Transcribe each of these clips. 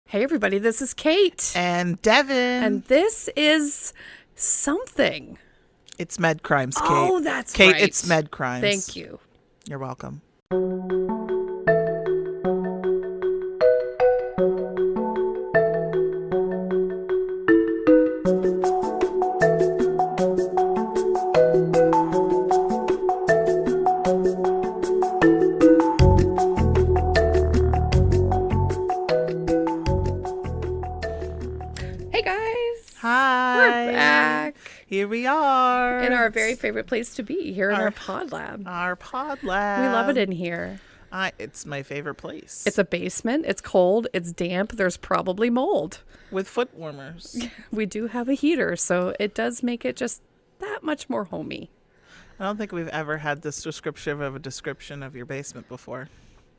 Hey everybody, this is Kate. And Devin. And this is something. It's Med Crimes, Kate. Oh, that's Kate, right. it's Med Crimes. Thank you. You're welcome. Hey guys. Hi. We're back. Here we are. In our very favorite place to be, here in our pod lab. Our pod lab. We love it in here. It's my favorite place. It's a basement. It's cold. It's damp. There's probably mold. With foot warmers. We do have a heater, so it does make it just that much more homey. I don't think we've ever had this description of your basement before.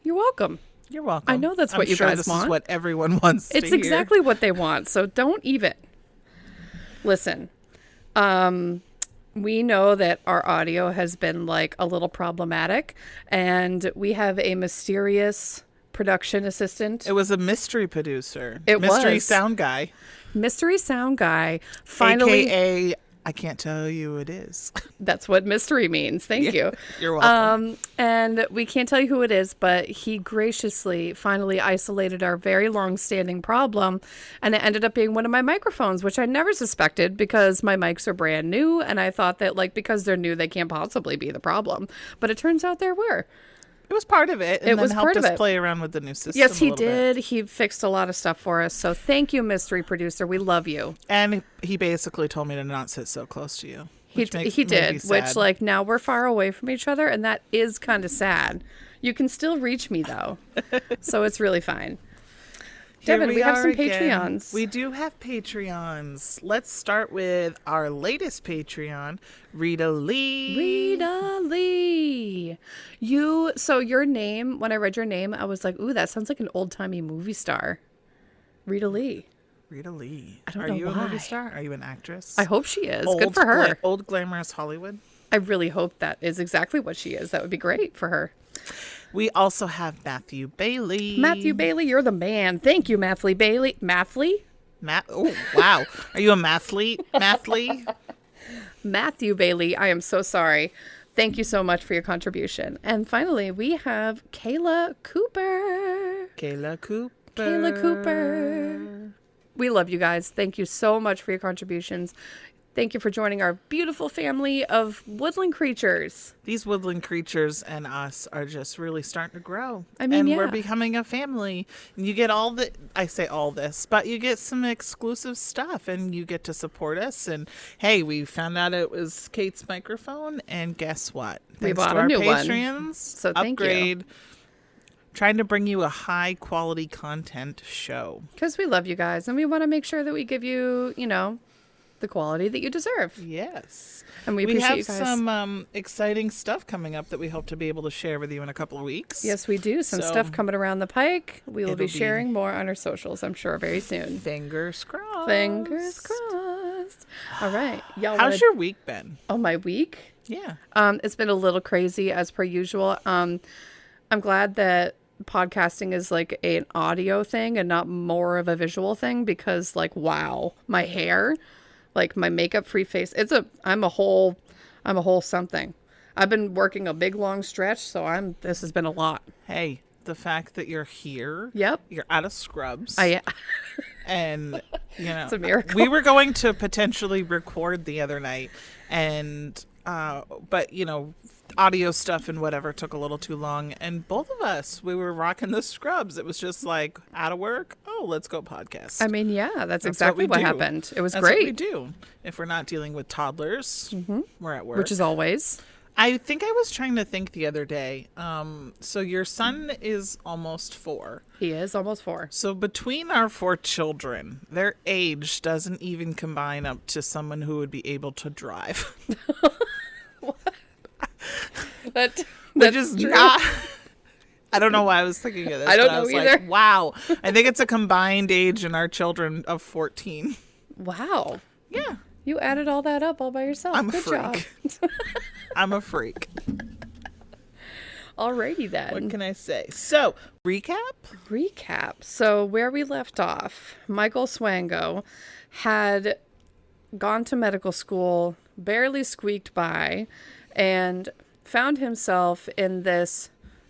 You're welcome. You're welcome. I know that's what I'm you sure guys this want. is what everyone wants to It's hear. exactly what they want, so don't even. Listen, we know that our audio has been like a little problematic, and we have a mysterious production assistant. It was a mystery producer. It mystery was. sound guy. Mystery sound guy. Finally, AKA, I can't tell you who it is. that's what mystery means. Thank you. You're welcome. And we can't tell you who it is, but he graciously finally isolated our very long-standing problem, and it ended up being one of my microphones, which I never suspected because my mics are brand new, and I thought that like because they're new, they can't possibly be the problem. But it turns out there were. It was part of it. And It then was helped part of us it. play around with the new system. Yes, he a little did. bit. He fixed a lot of stuff for us. So thank you, mystery producer. We love you. And he basically told me to not sit so close to you. He did, which like now we're far away from each other, and that is kind of sad. You can still reach me though, so it's really fine. Devin, we have some Patreons. We do have Patreons. Let's start with our latest Patreon, Rita Lee. Rita Lee. So your name, when I read your name, I was like, ooh, that sounds like an old-timey movie star. Rita Lee. Rita Lee. I don't Are know you why. a movie star? Are you an actress? I hope she is. Good for her. Old glamorous Hollywood. I really hope that is exactly what she is. That would be great for her. We also have Matthew Bailey. Matthew Bailey, you're the man. Thank you, Matthew Bailey. Mathley? Oh, wow. Are you a mathlete? Mathley? Matthew Bailey, I am so sorry. Thank you so much for your contribution. And finally, we have Kayla Cooper. Kayla Cooper. Kayla Cooper. We love you guys. Thank you so much for your contributions. Thank you for joining our beautiful family of woodland creatures. These woodland creatures and us are just really starting to grow. I mean, and yeah. we're becoming a family. And you get I say all this, but you get some exclusive stuff and you get to support us. And hey, we found out it was Kate's microphone, and guess what? We Thanks bought to a our new one. Patreons, So thank you. upgrade. Trying to bring you a high quality content show. Because we love you guys and we want to make sure that we give you, the quality that you deserve. Yes. And we appreciate have you guys. some exciting stuff coming up that we hope to be able to share with you in a couple of weeks. Yes, we do. Some So, stuff coming around the pike. We will it'll be be- sharing more on our socials, I'm sure, very soon. Fingers crossed. Fingers crossed. All right. Y'all How's your week been? Oh, my week? Yeah. It's been a little crazy as per usual. I'm glad that podcasting is like an audio thing and not more of a visual thing because like, wow, my hair, like my makeup free face. I'm a whole something. I've been working a big long stretch. So this has been a lot. Hey, the fact that you're here. Yep. You're out of scrubs. And, It's a miracle. we were going to potentially record the other night and, but audio stuff and whatever took a little too long, and both of us, we were rocking the scrubs. It was just like out of work, let's go podcast. I mean, yeah, that's exactly what do. happened. It was That's great. what we do if we're not dealing with toddlers. We're at work, Which is always. I think I was trying to think the other day, so your son is almost 4. He is almost 4. So between our 4 children, their age doesn't even combine up to someone who would be able to drive. That's true. Not. I don't know why I was thinking of this. I don't but know was either. Like, wow. I think it's a combined age in our children of 14. Wow. Yeah. You added all that up all by yourself. I'm a Good job. freak. I'm a freak. Alrighty What then. can I say? So, Recap. So where we left off, Michael Swango had gone to medical school, barely squeaked by, and found himself in this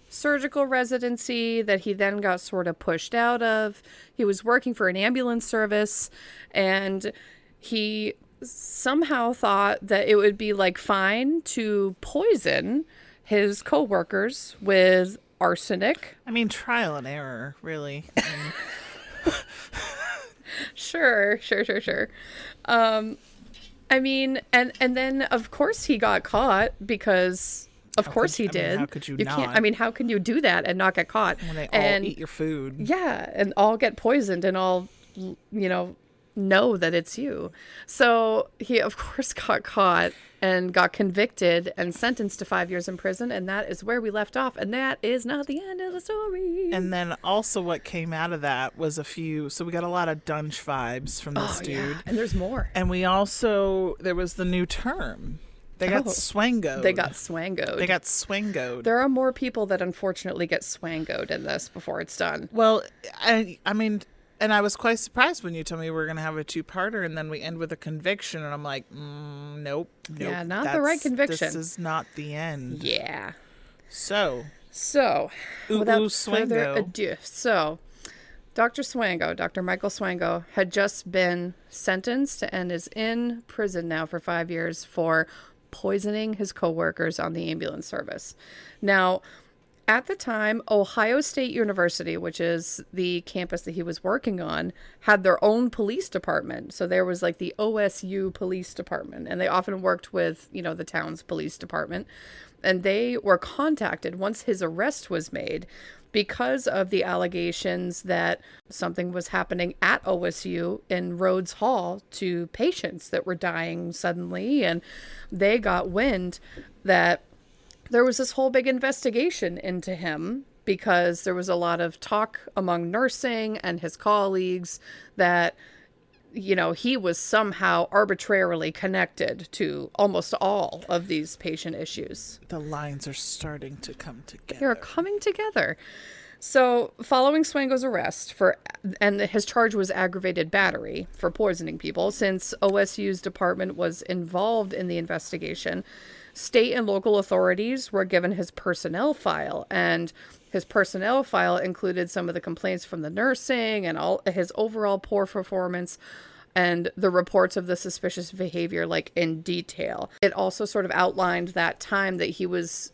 surgical residency that he then got sort of pushed out of. He was working for an ambulance service, and he somehow thought that it would be like fine to poison his coworkers with arsenic. I mean, trial and error, really. Sure. I mean, and then of course he got caught because of course he did. How could you not? Can't. I mean, how can you do that and not get caught? When they all eat your food. Yeah, and all get poisoned and all, know that it's you. So he of course got caught and got convicted and sentenced to 5 years in prison, and that is where we left off, and that is not the end of the story. And then also what came out of that was so we got a lot of Dunch vibes from this dude. Yeah. And there's more. And there was the new term. They got swangoed. They got swangoed. There are more people that unfortunately get swangoed in this before it's done. Well, I mean, and I was quite surprised when you told me we were going to have a two-parter, and then we end with a conviction, and I'm like, nope. Yeah, not the right conviction. This is not the end. Yeah. So, without Swango. further ado, Dr. Michael Swango, had just been sentenced and is in prison now for 5 years for poisoning his coworkers on the ambulance service. Now, at the time, Ohio State University, which is the campus that he was working on, had their own police department. So there was like the OSU police department, and they often worked with, the town's police department. And they were contacted once his arrest was made because of the allegations that something was happening at OSU in Rhodes Hall to patients that were dying suddenly. And they got wind that there was this whole big investigation into him because there was a lot of talk among nursing and his colleagues that, he was somehow arbitrarily connected to almost all of these patient issues. The lines are starting to come together. They're coming together. So following Swango's arrest and his charge was aggravated battery for poisoning people, since OSU's department was involved in the investigation, state and local authorities were given his personnel file, and his personnel file included some of the complaints from the nursing and all his overall poor performance and the reports of the suspicious behavior, like, in detail. It also sort of outlined that time that he was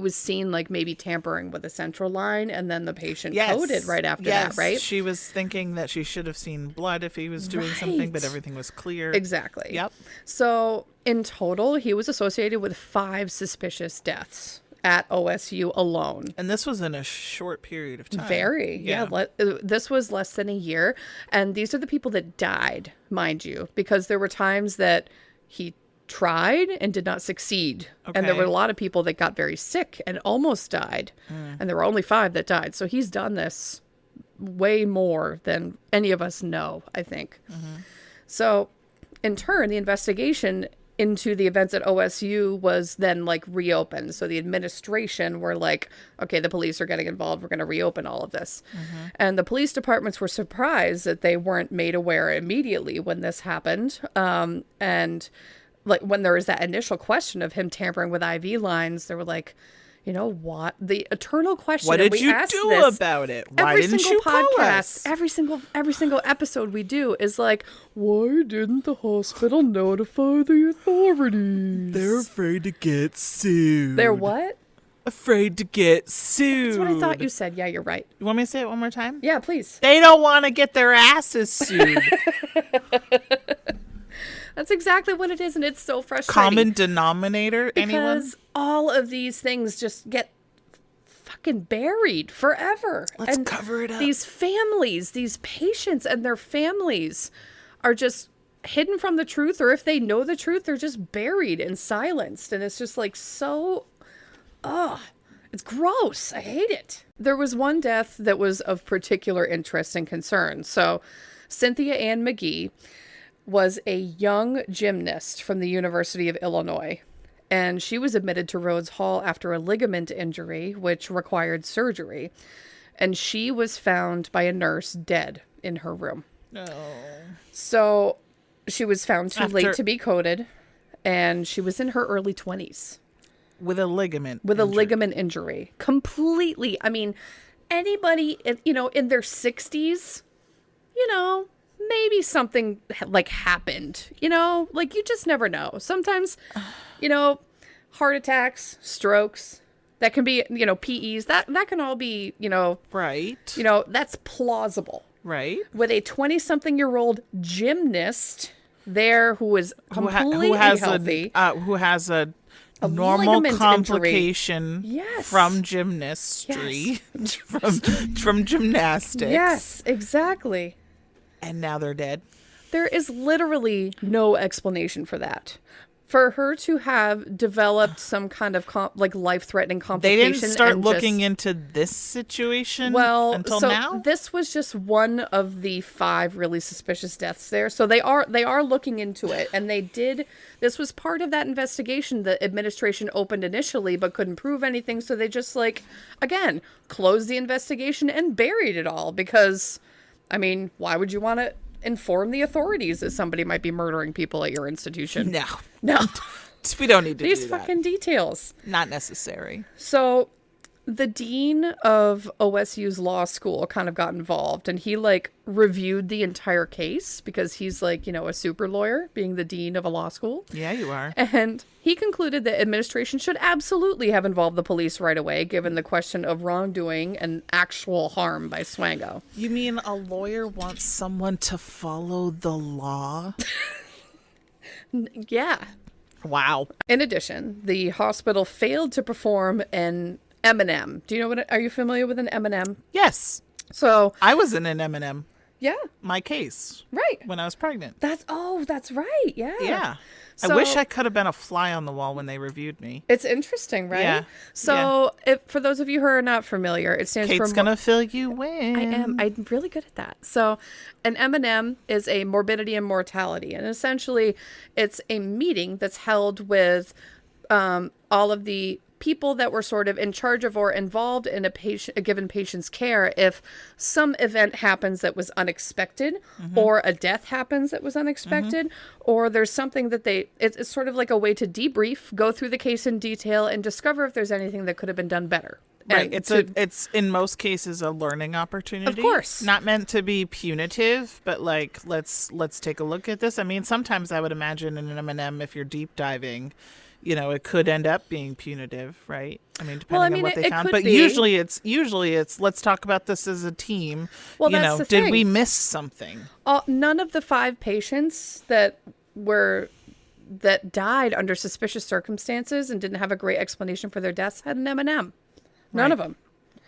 seen like maybe tampering with a central line, and then the patient coded right after that, right? She was thinking that she should have seen blood if he was doing something, but everything was clear. Exactly. Yep. So in total, he was associated with 5 suspicious deaths at OSU alone. And this was in a short period of time. Very. Yeah. This was less than a year. And these are the people that died, mind you, because there were times that he tried and did not succeed. Okay. And there were a lot of people that got very sick and almost died. And there were only 5 that died. So he's done this way more than any of us know, I think. So in turn, the investigation into the events at OSU was then reopened. So the administration were like, okay, the police are getting involved. We're going to reopen all of this. And the police departments were surprised that they weren't made aware immediately when this happened. And when there was that initial question of him tampering with IV lines, they were like, what? The eternal question. What did you do about it? Why didn't you call us? Every single episode we do is like, why didn't the hospital notify the authorities? They're afraid to get sued. They're what? Afraid to get sued. That's what I thought you said. Yeah, you're right. You want me to say it one more time? Yeah, please. They don't want to get their asses sued. That's exactly what it is, and it's so frustrating. Common denominator, anyone? Because all of these things just get fucking buried forever. Let's cover it up. These families, these patients and their families are just hidden from the truth, or if they know the truth, they're just buried and silenced. And it's just it's gross. I hate it. There was one death that was of particular interest and concern. So Cynthia Ann McGee was a young gymnast from the University of Illinois. and she was admitted to Rhodes Hall after a ligament injury, which required surgery. And she was found by a nurse dead in her room. No. So she was found too After- late to be coded, and she was in her early 20s. With a ligament. With a ligament injury. Completely. I mean, anybody, in their 60s, maybe something like happened, like you just never know. Sometimes, heart attacks, strokes, that can be, PEs, that can all be, Right. that's plausible. Right. With a 20-something-year-old gymnast there who is completely healthy. Who has a normal ligament complication Yes. from gymnastry, from gymnastics. Yes, exactly. And now they're dead. There is literally no explanation for that. For her to have developed some kind of life-threatening They complication. didn't start and looking into this situation until so now? This was just one of the 5 really suspicious deaths there. So they are looking into it. And this was part of that investigation the administration opened initially but couldn't prove anything. So they just again, closed the investigation and buried it all because, I mean, why would you want to inform the authorities that somebody might be murdering people at your institution? No. We don't need to These do that. fucking details. Not necessary. So the dean of OSU's law school kind of got involved, and he reviewed the entire case because he's a super lawyer being the dean of a law school. Yeah, you are. And he concluded that administration should absolutely have involved the police right away, given the question of wrongdoing and actual harm by Swango. You mean a lawyer wants someone to follow the law? Yeah. Wow. In addition, the hospital failed to perform an M&M. Do you know are you familiar with an M&M? Yes. So I was in an M&M. Yeah. My case. Right. When I was pregnant. That's right. Yeah. Yeah. So, I wish I could have been a fly on the wall when they reviewed me. It's interesting, right? Yeah. So, for those of you who are not familiar, it stands for... Kate's gonna fill you in. I am. I'm really good at that. So, an M&M is a morbidity and mortality, and essentially, it's a meeting that's held with all of the people that were sort of in charge of or involved in a given patient's care if some event happens that was unexpected, or a death happens that was unexpected, or there's something that it's sort of like a way to debrief, go through the case in detail, and discover if there's anything that could have been done better. Right. And It's in most cases a learning opportunity. Of course. Not meant to be punitive, but let's take a look at this. I mean, sometimes I would imagine in an M&M, if you're deep diving, it could end up being punitive, right? I mean, depending on what they found. But usually it's let's talk about this as a team. Well, that's the thing. Did we miss something? None of the 5 patients that died under suspicious circumstances and didn't have a great explanation for their deaths had an M&M. None of them.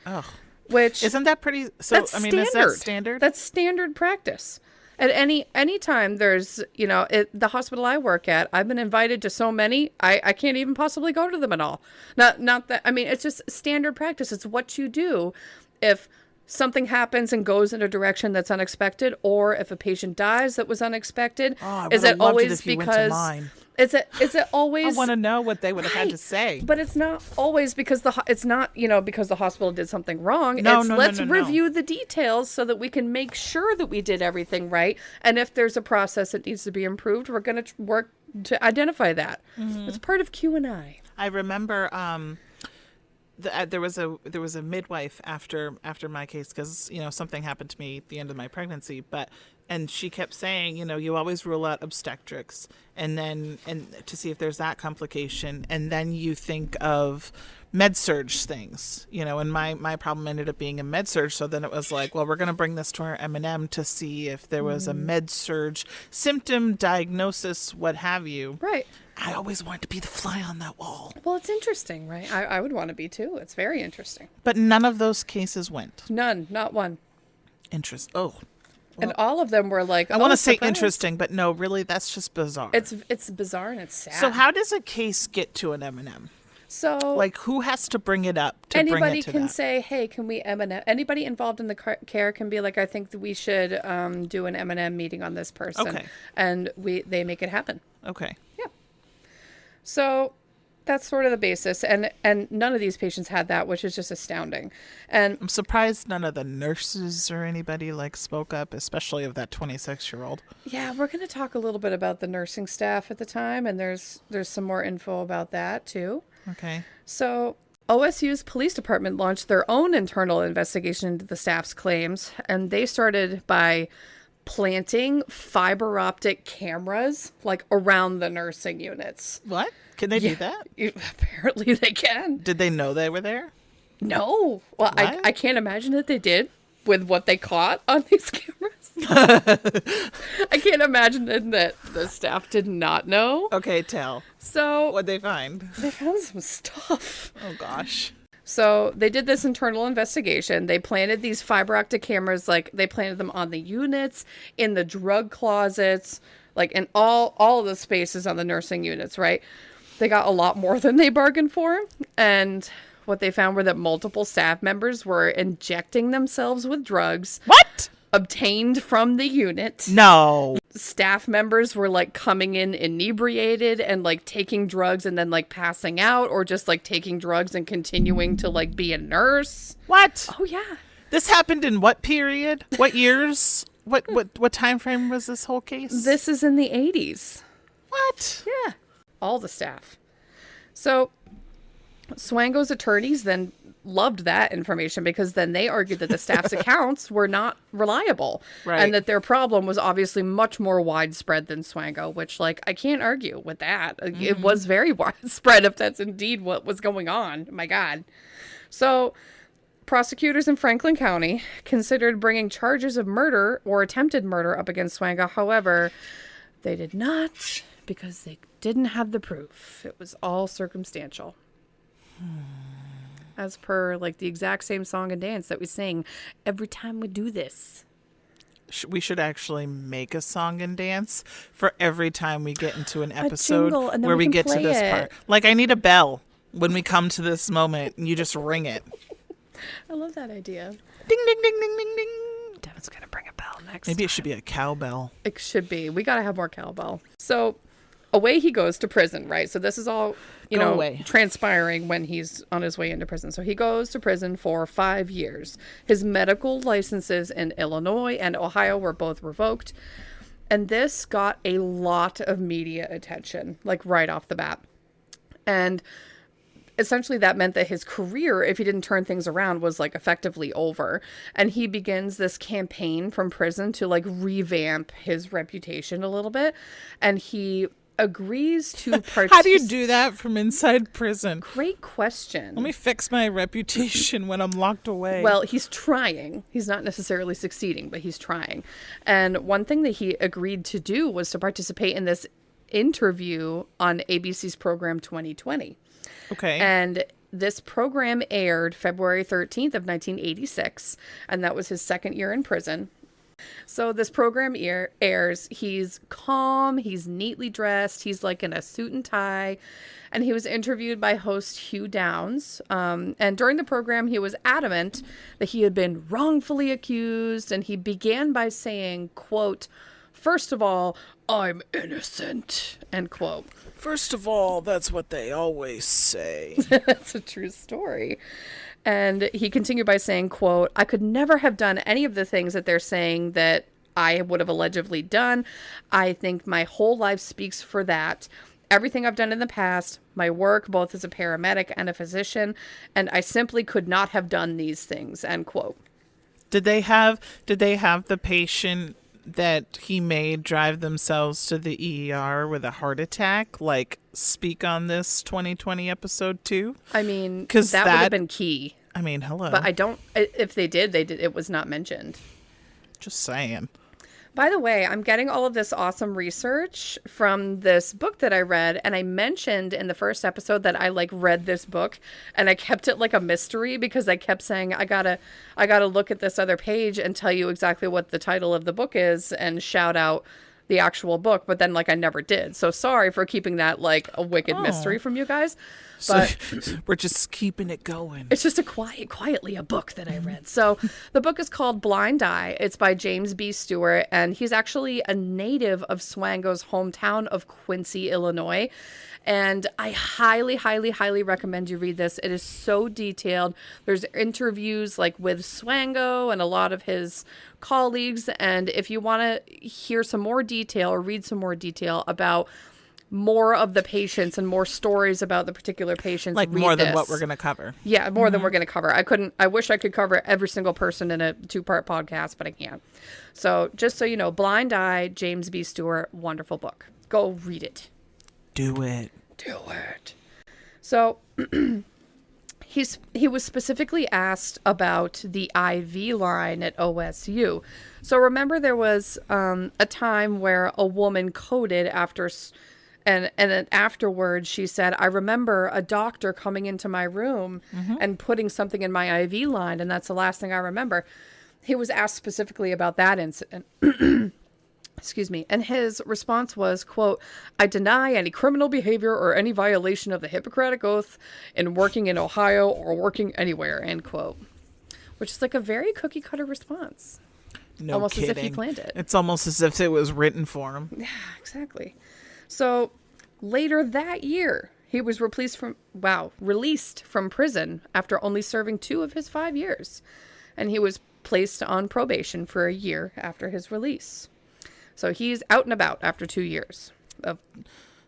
Oh, which isn't that pretty? So that's I mean, standard. is that standard? That's standard practice. At any time there's, the hospital I work at, I've been invited to so many, I can't even possibly go to them at all. Not that, I mean, it's just standard practice. It's what you do if something happens and goes in a direction that's unexpected, or if a patient dies that was unexpected. Oh, is it always if you because went to mine. Is it always? I want to know what they would have had to say. But it's not always because it's not because the hospital did something wrong. No, Let's review the details so that we can make sure that we did everything right. And if there's a process that needs to be improved, we're going to work to identify that. It's part of Q&I. I remember there was a midwife after my case because something happened to me at the end of my pregnancy, and she kept saying, you always rule out obstetrics and to see if there's that complication, and then you think of med surge things, and my problem ended up being a med surge. So then it was like, well, we're going to bring this to our M&M to see if there was a med surge symptom diagnosis, what have you. Right. I always wanted to be the fly on that wall. Well, it's interesting, right? I would want to be too. It's very interesting. But none of those cases went. None, not one. Oh. And all of them were like, I want to say interesting, but no, really, that's just bizarre. It's bizarre and it's sad. So how does a case get to an M&M? So, who has to bring it up to anybody bring it to can that? say, hey, can we M&M? Anybody involved in the care can be like, I think that we should do an M&M meeting on this person. Okay. And they make it happen. Okay. Yeah. So That's sort of the basis, and none of these patients had that, which is just astounding. And I'm surprised none of the nurses or anybody like spoke up, especially of that 26-year-old. yeah, we're going to talk a little bit about the nursing staff at the time, and there's some more info about that too. Okay. So OSU's police department launched their own internal investigation into the staff's claims, and they started by planting fiber optic cameras like around the nursing units. What? Can they do that? Apparently they can. Did they know they were there? No. Well, What? I can't imagine that they did with what they caught on these cameras. I can't imagine that the staff did not know. Okay, tell. So What'd they find? they found some stuff. Oh, gosh. So they did this internal investigation. They planted these fiber optic cameras, like they planted them on the units, in the drug closets, like in all of the spaces on the nursing units, right? They got a lot more than they bargained for. And what they found were that multiple staff members were injecting themselves with drugs What? obtained from the unit. No. Staff members were like coming in inebriated and like taking drugs and then like passing out, or just like taking drugs and continuing to like be a nurse. What? Oh yeah. This happened in what period? What years? What time frame was this whole case? This is in the 80s. What? Yeah. All the staff. So Swango's attorneys then loved that information, because then they argued that the staff's accounts were not reliable, Right. and that their problem was obviously much more widespread than Swango, which, like, I can't argue with that. It was very widespread if that's indeed what was going on. My God. So prosecutors in Franklin County considered bringing charges of murder or attempted murder up against Swango. However, they did not, because they didn't have the proof. It was all circumstantial. As per, like, the exact same song and dance that we sing every time we do this. We should actually make a song and dance for every time we get into an episode jingle, and then where we we can get to play this it. part. Like, I need a bell when we come to this moment, and you just ring it. I love that idea. Ding, ding, ding, ding, ding, ding. Devin's gonna bring a bell next Maybe time. it should be a cowbell. It should be. We gotta have more cowbell. So away he goes to prison, right? So this is all, Go away. transpiring when he's on his way into prison. So he goes to prison for 5 years. His medical licenses in Illinois and Ohio were both revoked. And this got a lot of media attention, like right off the bat. And essentially that meant that his career, if he didn't turn things around, was like effectively over. And he begins this campaign from prison to like revamp his reputation a little bit. And he agrees to participate. How do you do that from inside prison? Great question. Let me fix my reputation when I'm locked away. Well, he's trying. He's not necessarily succeeding, but he's trying. And one thing that he agreed to do was to participate in this interview on ABC's program 2020. okay. And this program aired February 13th of 1986, and that was his second year in prison. So this program airs, he's calm, he's neatly dressed, he's like in a suit and tie, and he was interviewed by host Hugh Downs. And during the program, he was adamant that he had been wrongfully accused, and he began by saying, quote, "First of all, I'm innocent," end quote. First of all, that's what they always say. That's a true story. And he continued by saying, quote, "I could never have done any of the things that they're saying that I would have allegedly done. I think my whole life speaks for that. Everything I've done in the past, my work both as a paramedic and a physician, and I simply could not have done these things," end quote. Did they have the patient that he made drive themselves to the ER with a heart attack, like, speak on this 2020 episode too? I mean, 'Cause that would that- have been key. I mean, hello. But if they did, it was not mentioned. Just saying. By the way, I'm getting all of this awesome research from this book that I read, and I mentioned in the first episode that I like read this book, and I kept it like a mystery because I kept saying I gotta look at this other page and tell you exactly what the title of the book is, and shout out the actual book, but then like I never did. So sorry for keeping that like a wicked mystery from you guys. But So we're just keeping it going. it's just quietly a book that I read. So the book is called Blind Eye. It's by James B. Stewart, and he's actually a native of Swango's hometown of Quincy, Illinois. And I highly, highly, highly recommend you read this. It is so detailed. There's interviews like with Swango and a lot of his colleagues. And if you want to hear some more detail or read some more detail about more of the patients and more stories about the particular patients, Like read more than this. what we're going to cover. Yeah, more than we're going to cover. I wish I could cover every single person in a 2-part podcast, but I can't. So just so you know, Blind Eye, James B. Stewart, wonderful book. Go read it. Do it. Do it. So he was specifically asked about the IV line at OSU. So remember there was a time where a woman coded after... And then afterwards, she said, I remember a doctor coming into my room and putting something in my IV line, and that's the last thing I remember. He was asked specifically about that incident. Excuse me. And his response was, quote, I deny any criminal behavior or any violation of the Hippocratic Oath in working in Ohio or working anywhere, end quote. Which is like a very cookie cutter response. No almost kidding. as if he planned it. It's almost as if it was written for him. Yeah, exactly. So later that year, he was released from prison after only serving 2 of his 5 years. And he was placed on probation for a year after his release. So he's out and about after 2 years of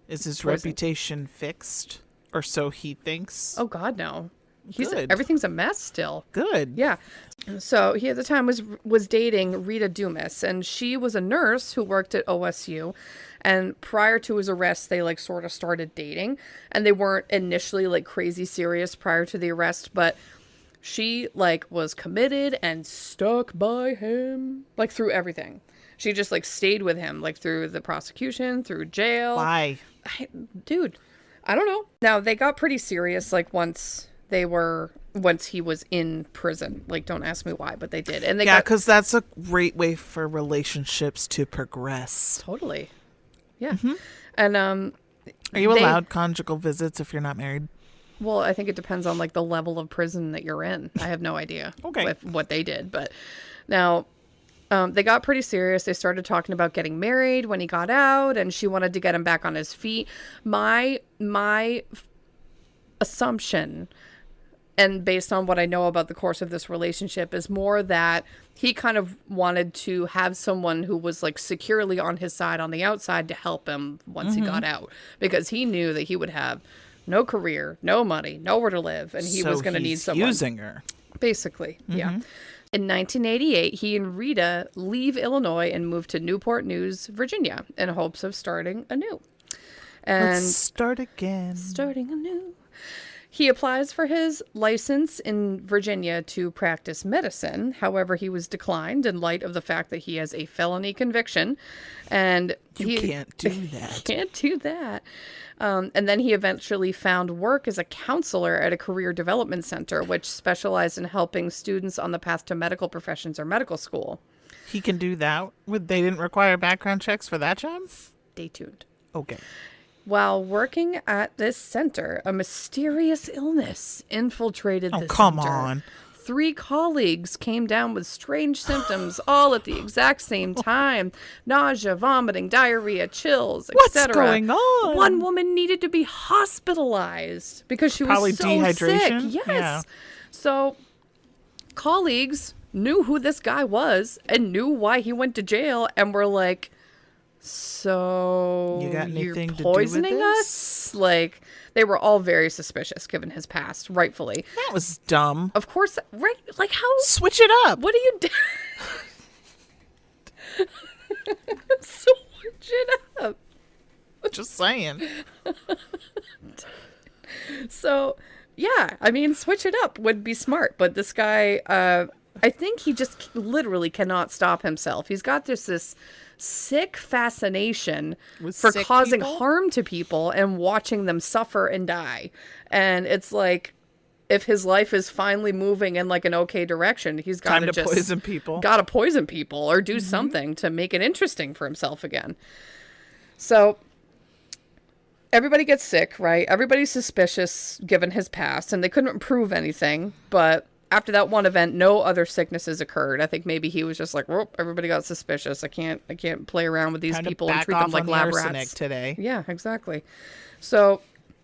Is his prison. reputation fixed? Or so he thinks? Oh, God, no. Good. Everything's a mess still. Good. Yeah. So he at the time was dating Rita Dumas, and she was a nurse who worked at OSU. And prior to his arrest, they like sort of started dating, and they weren't initially like crazy serious prior to the arrest, but she like was committed and stuck by him like through everything. She just like stayed with him like through the prosecution, through jail. Why? Dude, I don't know. Now they got pretty serious like once he was in prison. Like, don't ask me why, but they did. And because that's a great way for relationships to progress. Totally. Yeah. And Are you allowed conjugal visits if you're not married? Well, I think it depends on like the level of prison that you're in. I have no idea with what they did, but now they got pretty serious. They started talking about getting married when he got out, and she wanted to get him back on his feet. My assumption, and based on what I know about the course of this relationship, is more that he kind of wanted to have someone who was like securely on his side on the outside to help him once he got out, because he knew that he would have no career, no money, nowhere to live, and he was going to need someone. Using her. Basically, yeah. In 1988, he and Rita leave Illinois and move to Newport News, Virginia, in hopes of starting anew. And Let's start again. Starting anew. He applies for his license in Virginia to practice medicine. However, he was declined in light of the fact that he has a felony conviction. And you can't do that. Can't do that. And then he eventually found work as a counselor at a career development center, which specialized in helping students on the path to medical professions or medical school. He can do that? They didn't require background checks for that job? Stay tuned. Okay. While working at this center, a mysterious illness infiltrated the center. Oh, come on. 3 colleagues came down with strange symptoms all at the exact same time. Nausea, vomiting, diarrhea, chills, etc. What's going on? One woman needed to be hospitalized because she Probably was so dehydration? sick. Yes. Yeah. So colleagues knew who this guy was and knew why he went to jail and were like, so you got anything you're poisoning to do with this? us? Like, they were all very suspicious given his past, rightfully. That was dumb. Of course, right? Like, how? Switch it up. What do you do? Switch it up. Just saying. So, yeah, I mean, switch it up would be smart. But this guy, I think he just literally cannot stop himself. He's got this sick fascination for causing harm to people and watching them suffer and die. And it's like, if his life is finally moving in like an okay direction, he's got Time to just poison people. got to poison people or do something to make it interesting for himself again. So everybody gets sick, right? Everybody's suspicious given his past, and they couldn't prove anything. But after that one event, no other sicknesses occurred. I think maybe he was just like, "Well, everybody got suspicious. I can't play around with these Time people to and back treat them off like on the lab arsenic rats." today. Yeah, exactly. So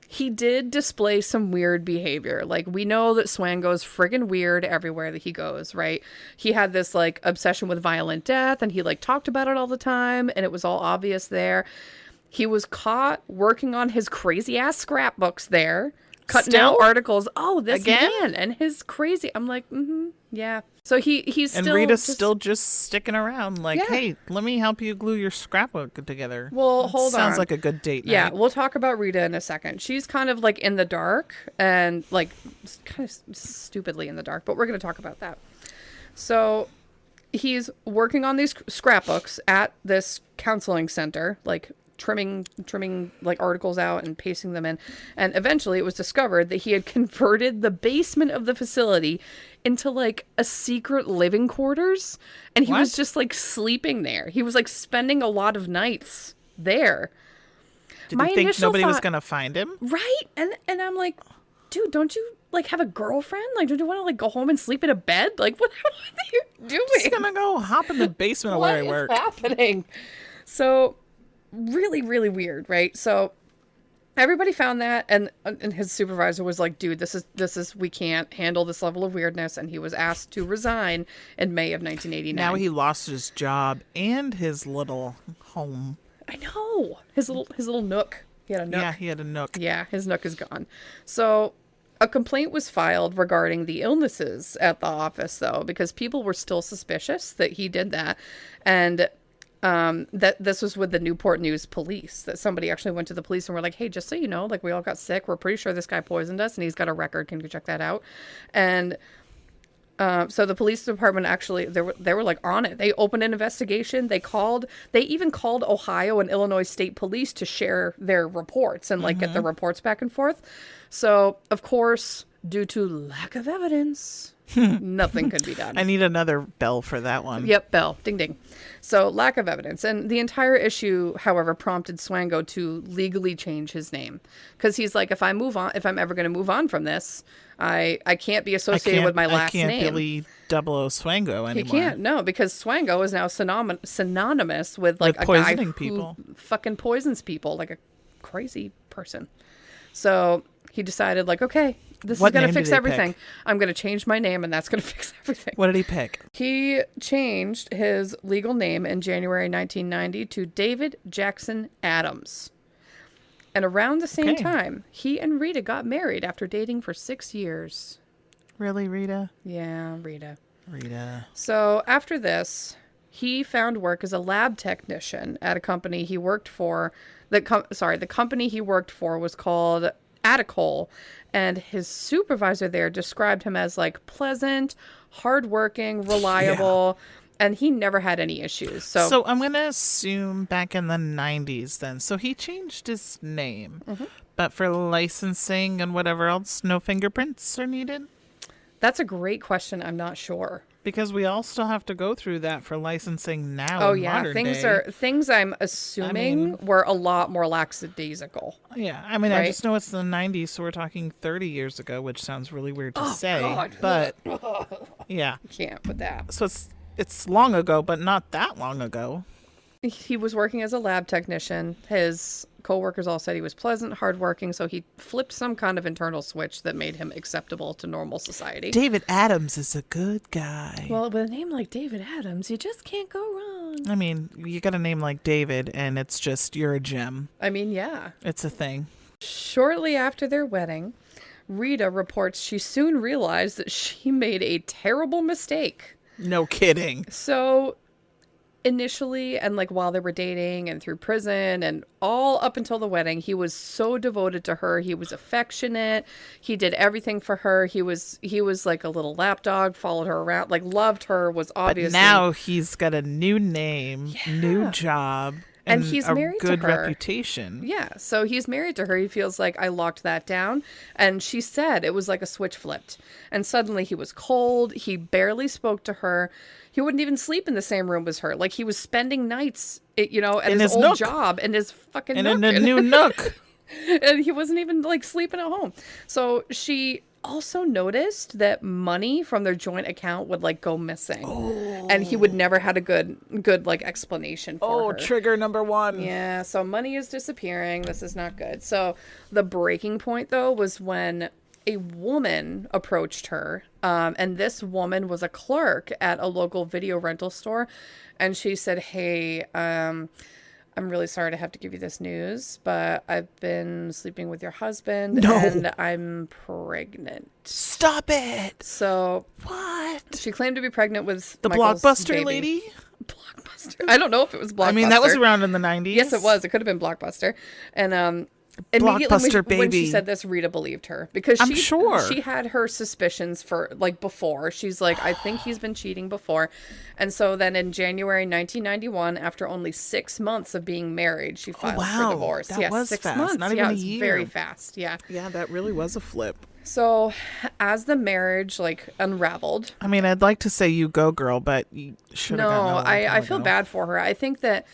he did display some weird behavior. Like, we know that Swango's friggin' weird everywhere that he goes, right? He had this, like, obsession with violent death, and he, like, talked about it all the time, and it was all obvious there. He was caught working on his crazy-ass scrapbooks there, cutting out articles. Oh, this Again? man and his crazy... I'm like, yeah. So he's And still... Rita's just... still just sticking around like, Yeah. hey, let me help you glue your scrapbook together. Well, hold on. Sounds like a good date night. Yeah, we'll talk about Rita in a second. She's kind of like in the dark and like kind of stupidly in the dark, but we're going to talk about that. So he's working on these scrapbooks at this counseling center, like trimming like articles out and pasting them in. And eventually it was discovered that he had converted the basement of the facility into like a secret living quarters. And he was just like sleeping there. He was like spending a lot of nights there. Did he think nobody was going to find him? Right? And I'm like, dude, don't you like have a girlfriend? Like, don't you want to like go home and sleep in a bed? Like, what are you doing? Just going to go hop in the basement of where I work. What is happening? So really, really weird, right? So everybody found that, and his supervisor was like, dude, this is we can't handle this level of weirdness, and he was asked to resign in May of 1989. Now he lost his job and his little home. I know. His little nook. He had a nook. Yeah, he had a nook. Yeah, his nook is gone. So a complaint was filed regarding the illnesses at the office, though, because people were still suspicious that he did that. And that this was with the Newport News police, that somebody actually went to the police and were like, hey, just so you know, like, we all got sick. We're pretty sure this guy poisoned us, and he's got a record. Can you check that out? And so the police department actually, they were like on it. They opened an investigation. They even called Ohio and Illinois state police to share their reports and like get the reports back and forth. So of course, due to lack of evidence, nothing could be done. I need another bell for that one. Yep, bell. Ding, ding. So lack of evidence. And the entire issue, however, prompted Swango to legally change his name. Because he's like, if I'm ever going to move on from this, I can't be associated with my last name. I can't Billy Double Swango anymore. He can't, no, because Swango is now synonymous with like a guy who fucking poisons people like a crazy person. So he decided like, okay, this is going to fix everything. I'm going to change my name, and that's going to fix everything. What did he pick? He changed his legal name in January 1990 to David Jackson Adams. And around the same time, he and Rita got married after dating for 6 years. Really, Rita? Yeah, Rita. So after this, he found work as a lab technician at a company he worked for. The company he worked for was called Atticol, and his supervisor there described him as like pleasant, hardworking, reliable, and he never had any issues. So I'm going to assume back in the 90s then. So he changed his name, but for licensing and whatever else, no fingerprints are needed? That's a great question. I'm not sure. Because we all still have to go through that for licensing now. Oh yeah, things I'm assuming were a lot more laxadaisical. Yeah, I mean, right? I just know it's the 90s, so we're talking 30 years ago, which sounds really weird to say. God. But yeah, can't with that. So it's long ago, but not that long ago. He was working as a lab technician. His coworkers all said he was pleasant, hardworking, so he flipped some kind of internal switch that made him acceptable to normal society. David Adams is a good guy. Well, with a name like David Adams, you just can't go wrong. I mean, you got a name like David, and it's just, you're a gem. I mean, yeah. It's a thing. Shortly after their wedding, Rita reports she soon realized that she made a terrible mistake. No kidding. So initially, and like while they were dating and through prison and all up until the wedding, he was so devoted to her. He was affectionate. He did everything for her. He was like a little lapdog, followed her around, like loved her, was obviously. But now he's got a new name, new job. And And he's a married to good her. reputation. Yeah, so he's married to her. He feels like I locked that down. And she said it was like a switch flipped. And suddenly he was cold. He barely spoke to her. He wouldn't even sleep in the same room as her. Like he was spending nights, at In his his old nook. job in his fucking And nook. in a new nook. And he wasn't even like sleeping at home. So she also noticed that money from their joint account would like go missing. And he would never had a good like explanation for her. Trigger number 1. Yeah, so money is disappearing. This is not good. So the breaking point, though, was when a woman approached her. And this woman was a clerk at a local video rental store. And she said, hey, I'm really sorry to have to give you this news, but I've been sleeping with your husband and I'm pregnant. Stop it. So What? she claimed to be pregnant with The Michael's Blockbuster baby. lady? Blockbuster. I don't know if it was Blockbuster. I mean, that was around in the 90s. Yes, it was. It could have been Blockbuster. And immediately Blockbuster when she baby. said this, Rita believed her because I'm sure. she had her suspicions for like before. She's like, I think he's been cheating before. And so then in January 1991, after only 6 months of being married, she filed wow. for divorce. That yeah, was 6 fast. months. Not even yeah, a it was year. very fast. Yeah. Yeah, that really was a flip. So as the marriage like unraveled, I mean, I'd like to say you go, girl, but you should have no, gotten a long time I feel ago. bad for her. I think that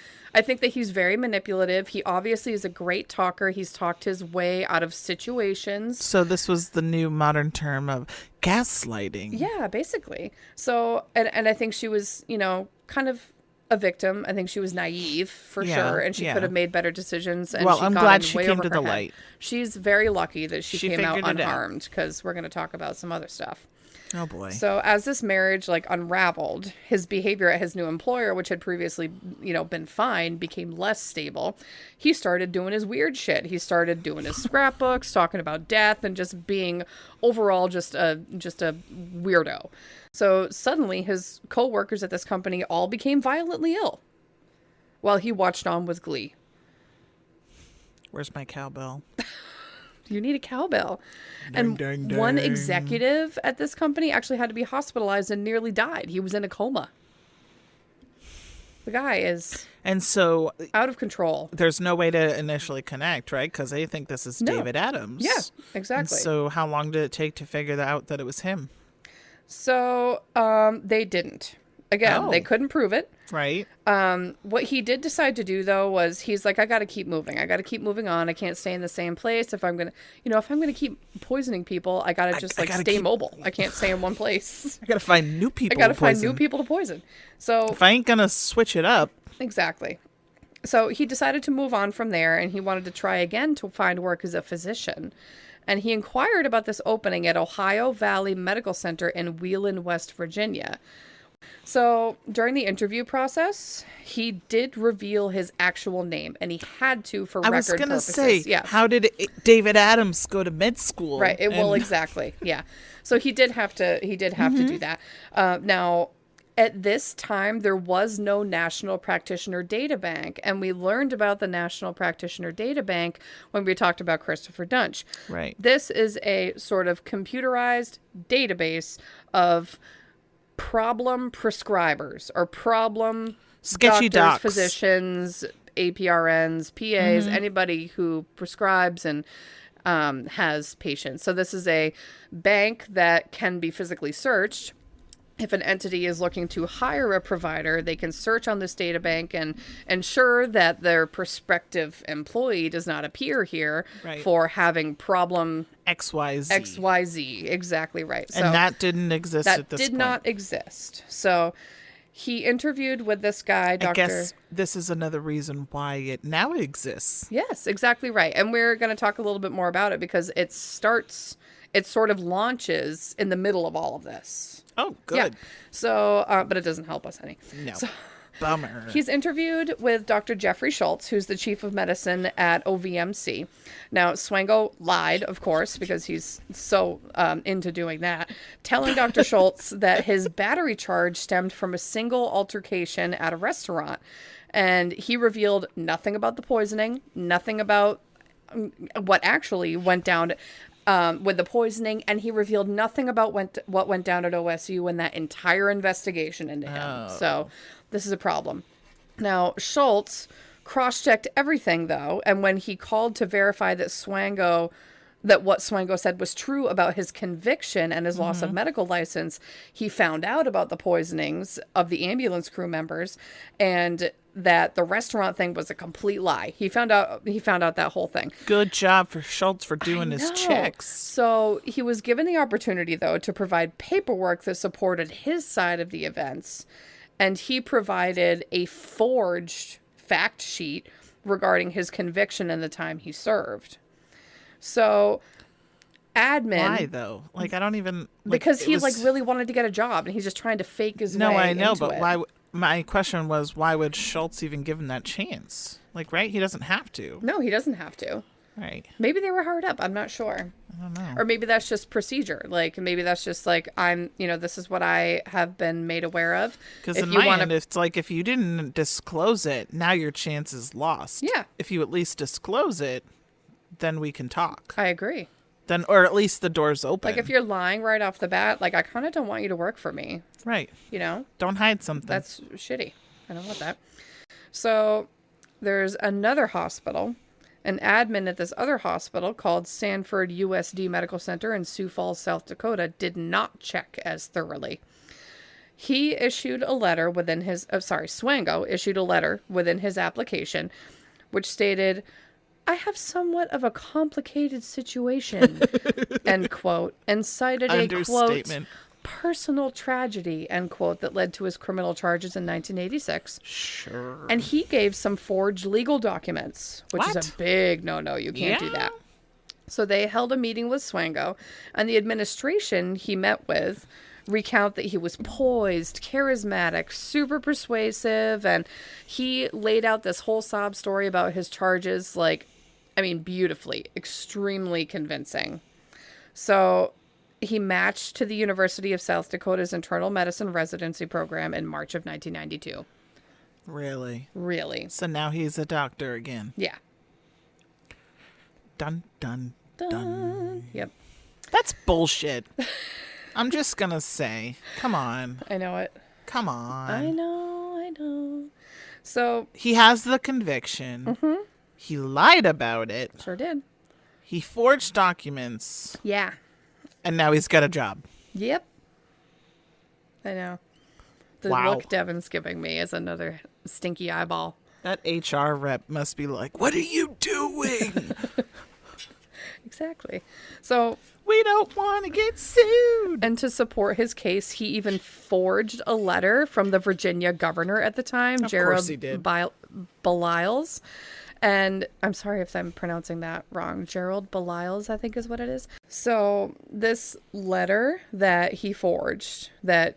he's very manipulative. He obviously is a great talker. He's talked his way out of situations. So this was the new modern term of gaslighting. Yeah, basically. So, and I think she was, kind of a victim. I think she was naive for Yeah, sure, and she yeah. could have made better decisions. And Well, she I'm got glad in she way came over to her the head. light. She's very lucky that she came out figured it out. unharmed, because we're going to talk about some other stuff. Oh boy. So as this marriage like unraveled, his behavior at his new employer, which had previously, been fine, became less stable. He started doing his weird shit. He started doing his scrapbooks, talking about death, and just being overall just a weirdo. So suddenly his co-workers at this company all became violently ill while he watched on with glee. Where's my cowbell? You need a cowbell. Ding, And ding, one ding. executive at this company actually had to be hospitalized and nearly died. He was in a coma. The guy is And so out of control. there's no way to initially connect, right? Because they think this is No. David Adams. Yeah, And exactly. so how long did it take to figure out that it was him? So they didn't. Again, Oh. they couldn't prove it. Right? What he did decide to do, though, was he's like, I got to keep moving. I got to keep moving on. I can't stay in the same place. If I'm going to, if I'm going to keep poisoning people, I got to just I like gotta stay keep- mobile. I can't stay in one place. I gotta find new I people. got to to find poison. new people to poison. So If I ain't gonna switch it up, exactly. So he decided to move on from there, and he wanted to try again to find work as a physician. And he inquired about this opening at Ohio Valley Medical Center in Wheeling, West Virginia. So during the interview process, he did reveal his actual name, and he had to for I record was gonna purposes. say, Yeah. how did David Adams go to med school? Right. Well, And- exactly. Yeah. So he did have to. He did have to do that. Now, at this time, there was no National Practitioner Data Bank, and we learned about the National Practitioner Data Bank when we talked about Christopher Dunch. Right. This is a sort of computerized database of problem prescribers or problem Sketchy doctors, docs. physicians, APRNs, PAs, anybody who prescribes and has patients. So this is a bank that can be physically searched. If an entity is looking to hire a provider, they can search on this data bank and ensure that their prospective employee does not appear here Right. for having problem XYZ. XYZ. Exactly right. So And that didn't exist that at this did point. not exist. So he interviewed with this guy, I Dr. guess this is another reason why it now exists. Yes, exactly right. And we're going to talk a little bit more about it because it sort of launches in the middle of all of this. Oh, Yeah. good. So, but it doesn't help us any. No. So Bummer. he's interviewed with Dr. Jeffrey Schultz, who's the chief of medicine at OVMC. Now, Swango lied, of course, because he's so into doing that, telling Dr. Schultz that his battery charge stemmed from a single altercation at a restaurant. And he revealed nothing about the poisoning, nothing about what actually went down with the poisoning, and he revealed nothing about what went down at OSU in that entire investigation into him. Oh. So this is a problem. Now, Schultz cross-checked everything, though, and when he called to verify that what Swango said was true about his conviction and his loss of medical license, he found out about the poisonings of the ambulance crew members and that the restaurant thing was a complete lie. He found out that whole thing. Good job for Schultz for doing his checks. So he was given the opportunity, though, to provide paperwork that supported his side of the events, and he provided a forged fact sheet regarding his conviction and the time he served. So, admin. Why though? Like, I don't even. Because he really wanted to get a job, and he's just trying to fake his way. No, I know, into but it. why? My question was, why would Schultz even give him that chance? Like, right? He doesn't have to. No, he doesn't have to. Right. Maybe they were hard up. I'm not sure. I don't know. Or maybe that's just procedure. Like, maybe that's just like, this is what I have been made aware of. Because in my end, it's like, if you didn't disclose it, now your chance is lost. Yeah. If you at least disclose it, then we can talk. I agree. Then, or at least the door's open. Like, if you're lying right off the bat, like, I kind of don't want you to work for me. Right. You know? Don't hide something. That's shitty. I don't want that. So, there's another hospital. An admin at this other hospital called Sanford USD Medical Center in Sioux Falls, South Dakota, did not check as thoroughly. He issued a letter within his... Swango issued a letter within his application, which stated... I have somewhat of a complicated situation, end quote, and cited a, quote, personal tragedy, end quote, that led to his criminal charges in 1986. Sure. And he gave some forged legal documents, which is a big no-no. You can't do that. So they held a meeting with Swango, and the administration he met with recount that he was poised, charismatic, super persuasive, and he laid out this whole sob story about his charges, beautifully, extremely convincing. So he matched to the University of South Dakota's internal medicine residency program in March of 1992. Really? So now he's a doctor again. Yeah. Dun, dun, dun. Yep. That's bullshit. I'm just going to say, come on. I know it. Come on. I know. So. He has the conviction. Mm-hmm. He lied about it. Sure did. He forged documents. Yeah. And now he's got a job. Yep. I know. The look Devin's giving me is another stinky eyeball. That HR rep must be like, what are you doing? Exactly. So we don't want to get sued. And to support his case, he even forged a letter from the Virginia governor at the time, Gerald Baliles. And I'm sorry if I'm pronouncing that wrong. Gerald Baliles, I think is what it is. So this letter that he forged that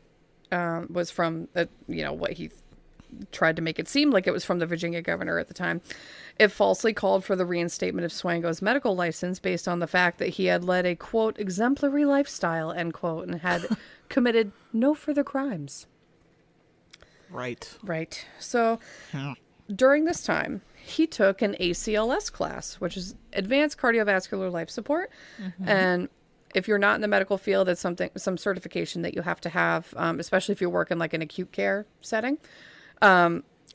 was from, what he tried to make it seem like it was from the Virginia governor at the time. It falsely called for the reinstatement of Swango's medical license based on the fact that he had led a, quote, exemplary lifestyle, end quote, and had committed no further crimes. Right. So during this time, he took an ACLS class, which is Advanced Cardiovascular Life Support. Mm-hmm. And if you're not in the medical field, it's some certification that you have to have, especially if you work in like an acute care setting.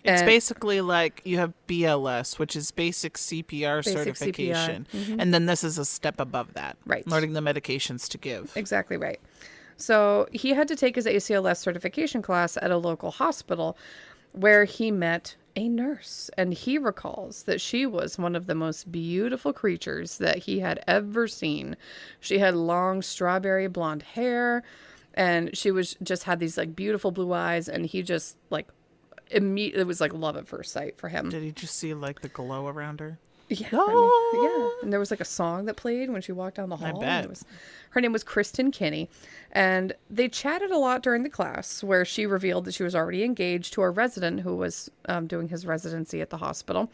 It's basically like you have BLS, which is basic CPR certification. CPR. Mm-hmm. And then this is a step above that. Right. Learning the medications to give. Exactly right. So he had to take his ACLS certification class at a local hospital where he met a nurse. And he recalls that she was one of the most beautiful creatures that he had ever seen. She had long strawberry blonde hair, and she just had these like beautiful blue eyes, and he just like immediately, it was like love at first sight for him. Did he just see like the glow around her? Yeah. Yeah. And there was like a song that played when she walked down the hall. I bet. Her name was Kristen Kinney. And they chatted a lot during the class where she revealed that she was already engaged to a resident who was doing his residency at the hospital.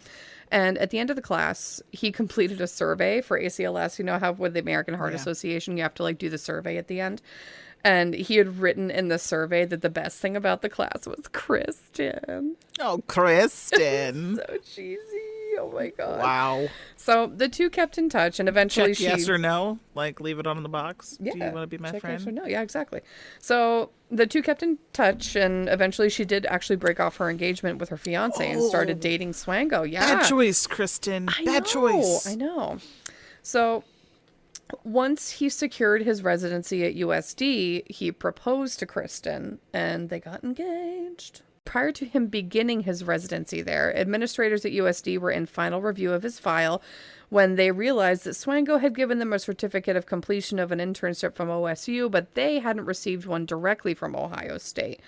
And at the end of the class, he completed a survey for ACLS. You know how with the American Heart Association, you have to like do the survey at the end. And he had written in the survey that the best thing about the class was Kristen. Oh, Kristen. So cheesy. Oh my God. Wow. So the two kept in touch, and eventually Check yes or no. Like, leave it on the box. Yeah. Do you want to be my check friend? yes or no. Yeah, exactly. So the two kept in touch, and eventually she did actually break off her engagement with her fiance and started dating Swango. Yeah. Bad choice, Kristen. Bad choice. I know. So once he secured his residency at USD, he proposed to Kristen, and they got engaged. Prior to him beginning his residency there, administrators at USD were in final review of his file when they realized that Swango had given them a certificate of completion of an internship from OSU, but they hadn't received one directly from Ohio State.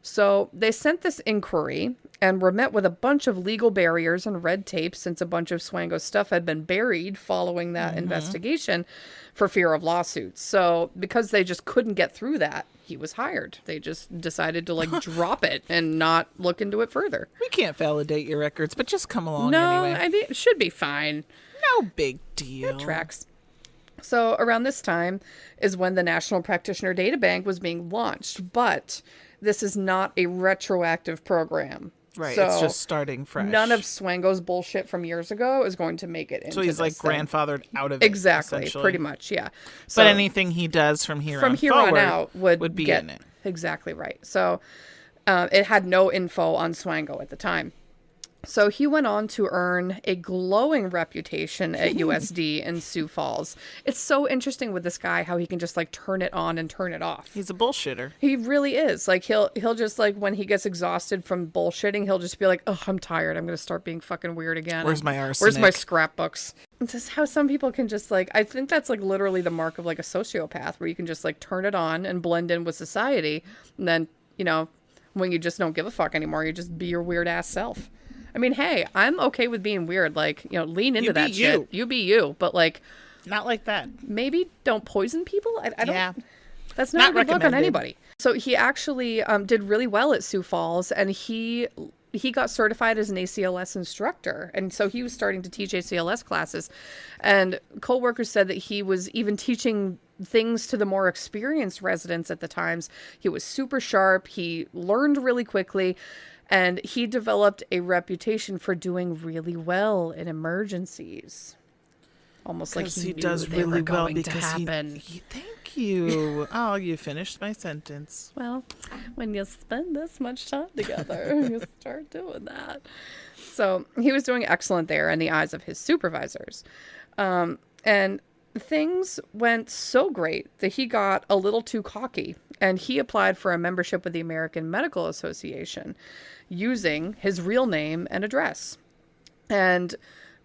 So they sent this inquiry and were met with a bunch of legal barriers and red tape since a bunch of Swango's stuff had been buried following that investigation for fear of lawsuits. So because they just couldn't get through that, he was hired. They just decided to drop it and not look into it further. We can't validate your records, but just come along No, anyway. I mean, it should be fine. No big deal. It tracks. So around this time is when the National Practitioner Data Bank was being launched, but this is not a retroactive program. Right, So it's just starting fresh. none of Swango's bullshit from years ago is going to make it into So he's this thing. grandfathered out of it. Exactly, pretty much, yeah. So But anything he does from here from on here forward on out would be get in it. exactly right. So it had no info on Swango at the time. So he went on to earn a glowing reputation at USD in Sioux Falls. It's so interesting with this guy how he can just turn it on and turn it off. He's a bullshitter. He really is. He'll just when he gets exhausted from bullshitting, he'll just be like, "Oh, I'm tired. I'm going to start being fucking weird again. Where's my arsenic? Where's my scrapbooks?" This is how some people can just I think that's literally the mark of a sociopath, where you can just turn it on and blend in with society, and then when you just don't give a fuck anymore, you just be your weird ass self. I mean, hey, I'm okay with being weird. Lean into that shit. You be you. But, not like that. Maybe don't poison people? I don't... Yeah. That's not a good look on recommended. anybody. So he actually did really well at Sioux Falls, and he got certified as an ACLS instructor. And so he was starting to teach ACLS classes. And coworkers said that he was even teaching things to the more experienced residents at the times. He was super sharp. He learned really quickly. And he developed a reputation for doing really well in emergencies. Almost like he knew does they really were well going because to happen. Thank you. Oh, you finished my sentence. Well, when you spend this much time together, you start doing that. So he was doing excellent there in the eyes of his supervisors. And things went so great that he got a little too cocky, and he applied for a membership with the American Medical Association using his real name and address. And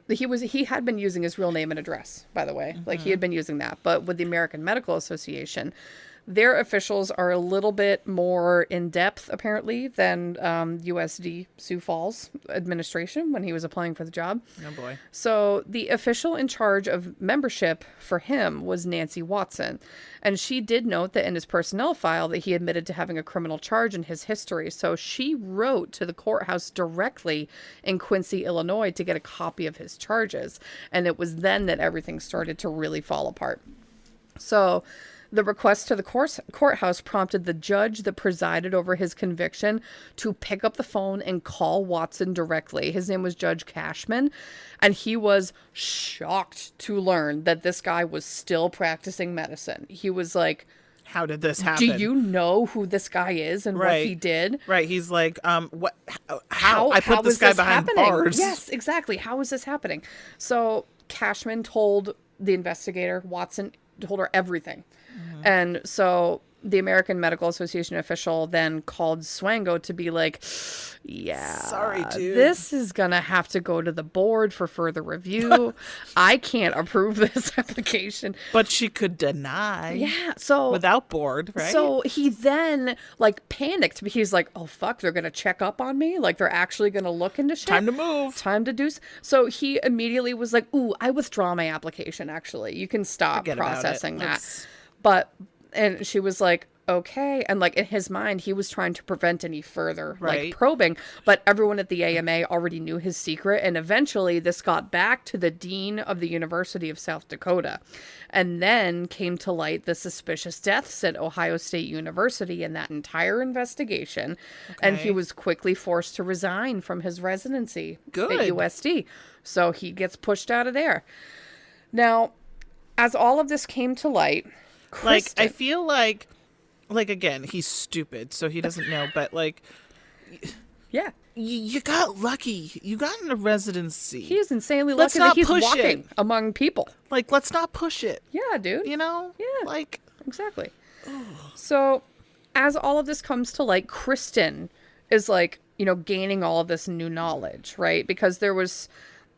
he had been using his real name and address, by the way. He had been using that. But with the American Medical Association, their officials are a little bit more in depth, apparently, than USD Sioux Falls administration when he was applying for the job. Oh, boy. So the official in charge of membership for him was Nancy Watson. And she did note that in his personnel file that he admitted to having a criminal charge in his history. So she wrote to the courthouse directly in Quincy, Illinois, to get a copy of his charges. And it was then that everything started to really fall apart. So the request to the courthouse prompted the judge that presided over his conviction to pick up the phone and call Watson directly. His name was Judge Cashman, and he was shocked to learn that this guy was still practicing medicine. He was like, how did this happen? do you know who this guy is and what he did? Right. He's like, what? How? I put this guy behind bars. Yes, exactly. How is this happening? So Cashman told the investigator, Watson told her everything. And so the American Medical Association official then called Swango to be like, yeah, sorry, dude, this is going to have to go to the board for further review. I can't approve this application. But she could deny. Yeah. So without board, right? So he then panicked because he's like, oh, fuck, they're going to check up on me. They're actually going to look into shit. Time to move. Time to do. So he immediately was like, ooh, I withdraw my application, actually. You can stop processing that. And she was like, okay. And like in his mind, he was trying to prevent any further like Right. probing, but everyone at the AMA already knew his secret. And eventually this got back to the dean of the University of South Dakota. And then came to light the suspicious deaths at Ohio State University in that entire investigation. And he Okay. was quickly forced to resign from his residency at Good. USD. So he gets pushed out of there. Now, as all of this came to light, Like, Kristen, I feel like again, he's stupid, so he doesn't know. But like, yeah, you got lucky. You got in a residency. he is insanely Let's lucky that not he's push walking it. among people. Like, let's not push it. Yeah, dude. You know? Yeah. Like, Exactly. So, as all of this comes to light, Kristen is like, gaining all of this new knowledge, right? Because there was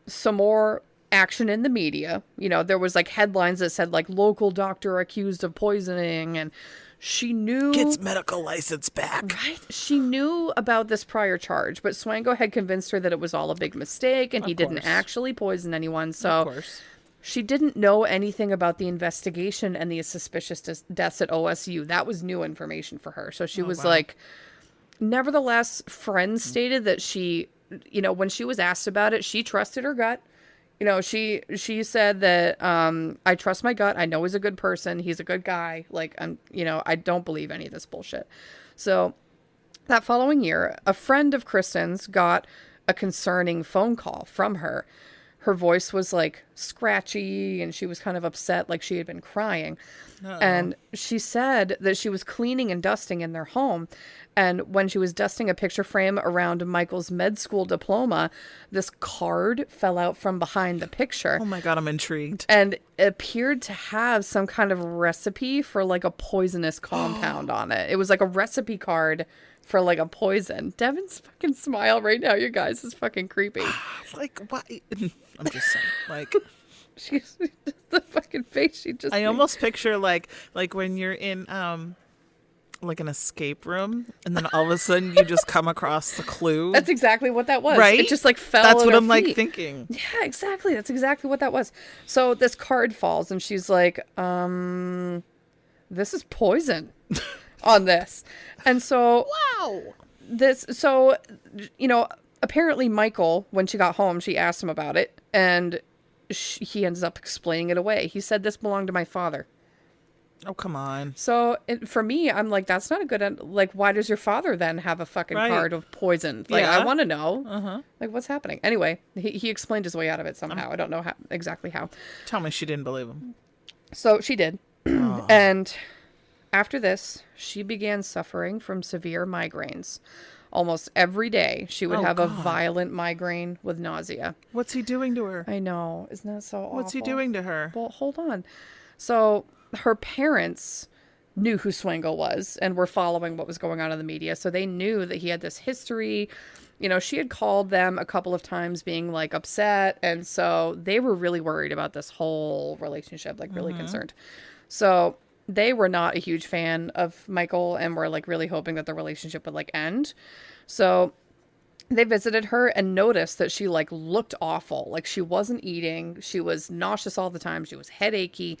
some more action in the media. There was like headlines that said like local doctor accused of poisoning, and she knew gets medical license back. right? She knew about this prior charge, but Swango had convinced her that it was all a big mistake and he didn't course. actually poison anyone. Of So course. she didn't know anything about the investigation and the suspicious deaths at OSU. That was new information for her. So she was wow. like, nevertheless, friends stated that she, when she was asked about it, she trusted her gut. She said that I trust my gut. I know he's a good person. He's a good guy. Like, I don't believe any of this bullshit. So that following year, a friend of Kristen's got a concerning phone call from her. Her voice was like scratchy and she was kind of upset, like she had been crying. And she said that she was cleaning and dusting in their home. And when she was dusting a picture frame around Michael's med school diploma, this card fell out from behind the picture. Oh my God, I'm intrigued. And it appeared to have some kind of recipe for like a poisonous compound on it. It was like a recipe card for like a poison. Devin's fucking smile right now, you guys, is fucking creepy. Like, why? I'm just saying. Like, She's the fucking face she just I made. almost picture like when you're in like an escape room, and then all of a sudden you just come across the clue. That's exactly what that was. Right? It just like fell. That's at what her I'm like feet. thinking. Yeah, exactly. That's exactly what that was. So this card falls and she's like, this is poison on this. And so Wow. apparently Michael, when she got home, she asked him about it and he ends up explaining it away. He said this belonged to my father. Oh, come on. So for me, I'm like, that's not a good, like, why does your father then have a fucking Right. card of poison? Like, Yeah. I want to know. Uh-huh. Like, what's happening? Anyway, he explained his way out of it somehow. I don't know exactly how. Tell me she didn't believe him. So she did. And after this, she began suffering from severe migraines. Almost every day, she would Oh, have a God. violent migraine with nausea. What's he doing to her? I know. Isn't that so awful? What's he doing to her? Well, hold on. So her parents knew who Swango was and were following what was going on in the media. So they knew that he had this history. She had called them a couple of times being like upset. And so they were really worried about this whole relationship, like really concerned. So they were not a huge fan of Michael and were like really hoping that the relationship would like end. So they visited her and noticed that she like looked awful. Like she wasn't eating. She was nauseous all the time. She was headachy.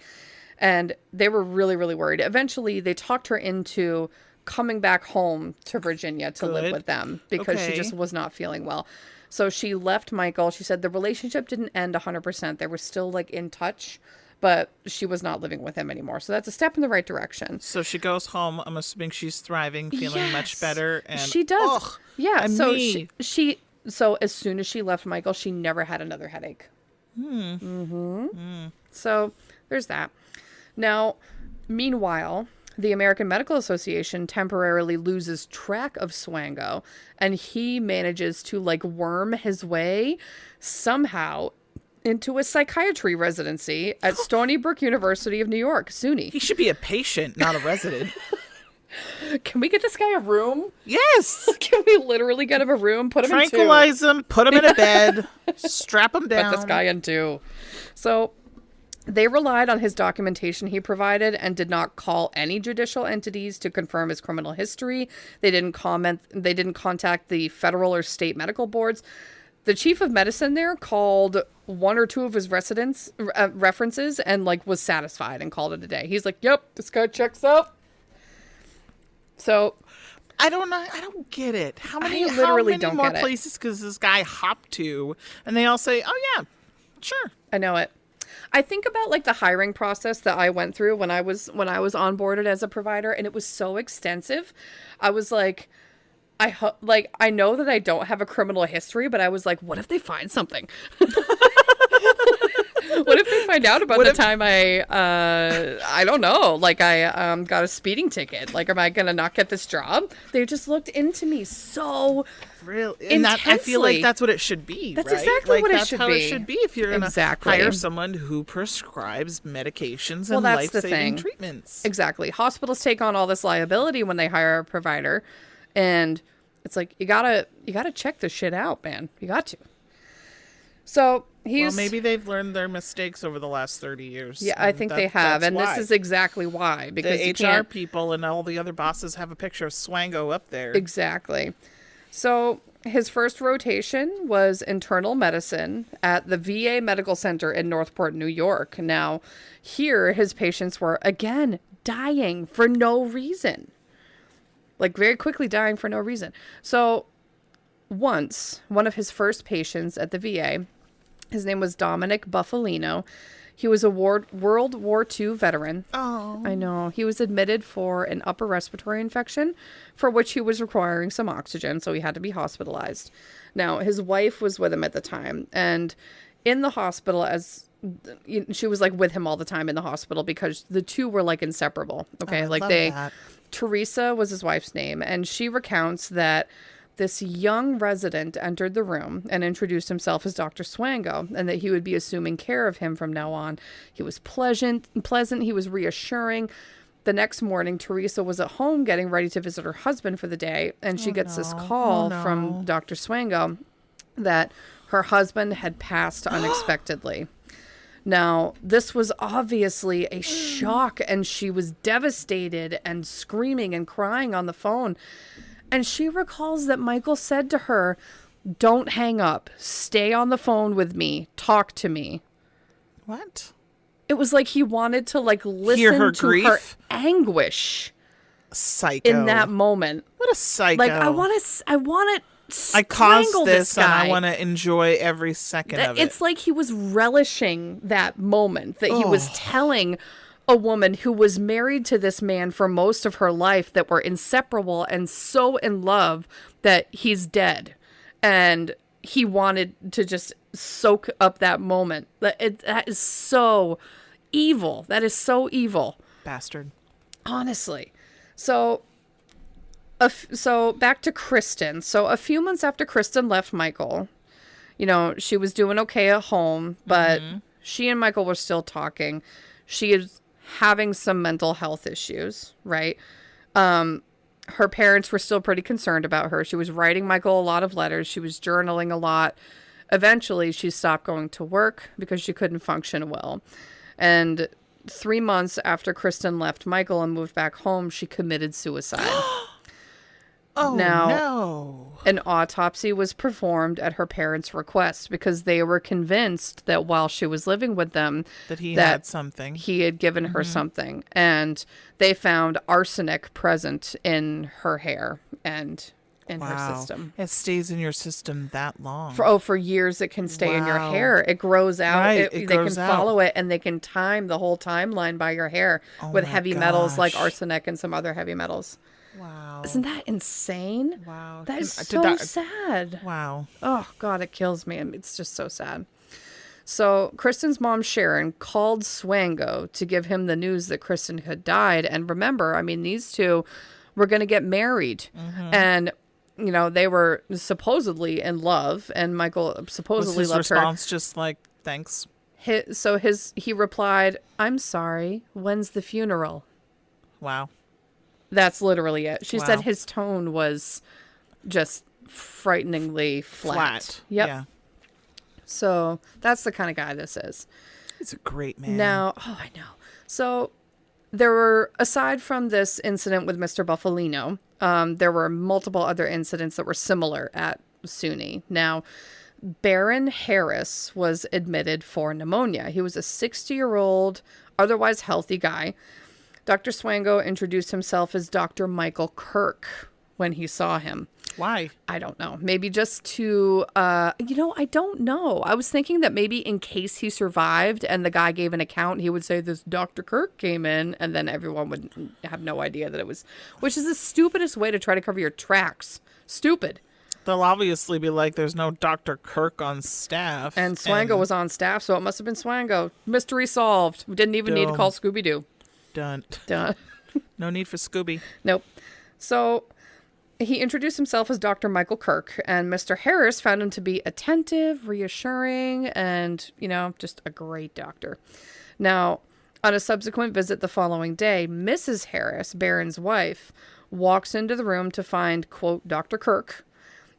And they were really, really worried. Eventually, they talked her into coming back home to Virginia to live Good. with them because she Okay. just was not feeling well. So she left Michael. She said the relationship didn't end 100%. They were still like in touch, but she was not living with him anymore. So that's a step in the right direction. So she goes home. I'm assuming she's thriving, feeling much Yes. better. And She does. ugh, Yeah. and So me. so as soon as she left Michael, she never had another headache. So there's that. Now, meanwhile, the American Medical Association temporarily loses track of Swango, and he manages to like worm his way somehow into a psychiatry residency at Stony Brook University of New York, SUNY. He should be a patient, not a resident. Can we get this guy a room? Yes. Can we literally get him a room? Put him in two. Tranquilize him, put him in a bed, strap him down. Put this guy in two. So they relied on his documentation he provided and did not call any judicial entities to confirm his criminal history. They didn't contact the federal or state medical boards. The chief of medicine there called one or two of his references and like was satisfied and called it a day. He's like, "Yep, this guy checks out." So I don't know. I don't get it. How many? I literally how many don't more get it. places does this guy hop to? And they all say, "Oh yeah, sure." I know it. I think about like the hiring process that I went through when I was onboarded as a provider, and it was so extensive. I was like, I know that I don't have a criminal history, but I was like, what if they find something? What if they find out about What the if- time I don't know, like I got a speeding ticket? Like, am I gonna not get this job? They just looked into me so Really? And that, I feel intensely. like that's what it should be, That's right? exactly Like, what it that's should how be. it should be if you're going to Exactly. hire someone who prescribes medications Well, and that's the life-saving thing. treatments. Exactly. Hospitals take on all this liability when they hire a provider, and it's like you gotta check this shit out, man. You got to. So Well, maybe they've learned their mistakes over the last 30 years. yeah, I think they have, and why. this is exactly why, because The you HR can't people and all the other bosses have a picture of Swango up there. exactly. So his first rotation was internal medicine at the VA Medical Center in Northport, New York. Now, here his patients were again dying for no reason. Like very quickly dying for no reason. So once, one of his first patients at the VA, his name was Dominic Buffalino. He was a World War II veteran. Oh. I know. He was admitted for an upper respiratory infection for which he was requiring some oxygen, so he had to be hospitalized. Now, his wife was with him at the time, and in the hospital, she was like with him all the time in the hospital because the two were like inseparable. Okay. I Like love they, that. Teresa was his wife's name, and she recounts that this young resident entered the room and introduced himself as Dr. Swango, and that he would be assuming care of him from now on. He was pleasant, he was reassuring. The next morning, Teresa was at home getting ready to visit her husband for the day, and she gets this call from Dr. Swango that her husband had passed unexpectedly. Now, this was obviously a shock, and she was devastated and screaming and crying on the phone. And she recalls that Michael said to her, "Don't hang up. Stay on the phone with me. Talk to me." What? It was like he wanted to like listen Hear her to grief? her anguish Psycho. in that moment. What a psycho. Like I want to I caused strangle this and guy. I want to enjoy every second of it. It's like he was relishing that moment that he was telling a woman who was married to this man for most of her life, that were inseparable and so in love, that he's dead. And he wanted to just soak up that moment. That is so evil. That is so evil. Bastard. Honestly. So back to Kristen. So a few months after Kristen left Michael, she was doing okay at home, but she and Michael were still talking. She is having some mental health issues, right? Her parents were still pretty concerned about her. She was writing Michael a lot of letters. She was journaling a lot. Eventually, she stopped going to work because she couldn't function well. And 3 months after Kristen left Michael and moved back home, she committed suicide. Oh, Now, no. An autopsy was performed at her parents' request because they were convinced that while she was living with them, That he had something. he had given her something. And they found arsenic present in her hair and in her system. It stays in your system that long. For years it can stay in your Wow. hair. It grows out. Right, They it can grows out. follow it, and they can time the whole timeline by your hair with my heavy metals like gosh. arsenic and some other heavy metals. Wow. Isn't that insane? Wow. That is Did so that- sad. Wow. Oh, God, it kills me. It's just so sad. So Kristen's mom, Sharon, called Swango to give him the news that Kristen had died. And remember, I mean, these two were going to get married. And, they were supposedly in love. And Michael Was supposedly his loved her. response just like, thanks? He replied, "I'm sorry. When's the funeral?" Wow. That's literally it. She said Wow. his tone was just frighteningly flat. Yep. Yeah. So that's the kind of guy this is. He's a great man. Now, I know. So there were, aside from this incident with Mr. Buffalino, there were multiple other incidents that were similar at SUNY. Now, Baron Harris was admitted for pneumonia. He was a 60-year-old, otherwise healthy guy. Dr. Swango introduced himself as Dr. Michael Kirk when he saw him. Why? I don't know. Maybe just to, I don't know. I was thinking that maybe in case he survived and the guy gave an account, he would say this Dr. Kirk came in, and then everyone would have no idea that it was, which is the stupidest way to try to cover your tracks. Stupid. They'll obviously be like, there's no Dr. Kirk on staff. And Swango was on staff, so it must have been Swango. Mystery solved. We didn't even need to call Scooby-Doo. Done. No need for Scooby. Nope. So he introduced himself as Dr. Michael Kirk, and Mr. Harris found him to be attentive, reassuring, and, just a great doctor. Now, on a subsequent visit the following day, Mrs. Harris, Barron's wife, walks into the room to find, quote, Dr. Kirk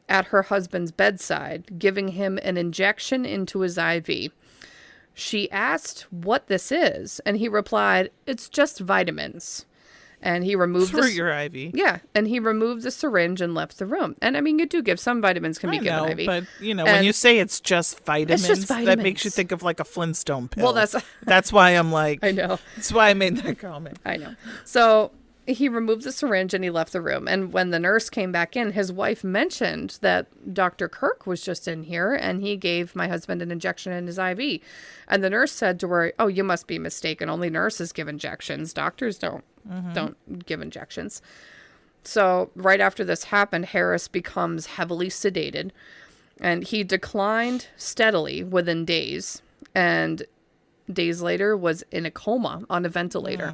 at her husband's bedside, giving him an injection into his IV. She asked what this is, and he replied, it's just vitamins. And he removed through your IV. Yeah, and he removed the syringe and left the room. And I mean, you do give some vitamins can be given IV. But when you say it's just vitamins, that vitamins. makes you think of like a Flintstone pill. Well, that's why I'm like, I know. That's why I made that comment. I know. So he removed the syringe and he left the room. And when the nurse came back in, his wife mentioned that Dr. Kirk was just in here and he gave my husband an injection in his IV. And the nurse said to her, oh, you must be mistaken. Only nurses give injections. Doctors don't give injections. So right after this happened, Harris becomes heavily sedated and he declined steadily within days. And days later was in a coma on a ventilator.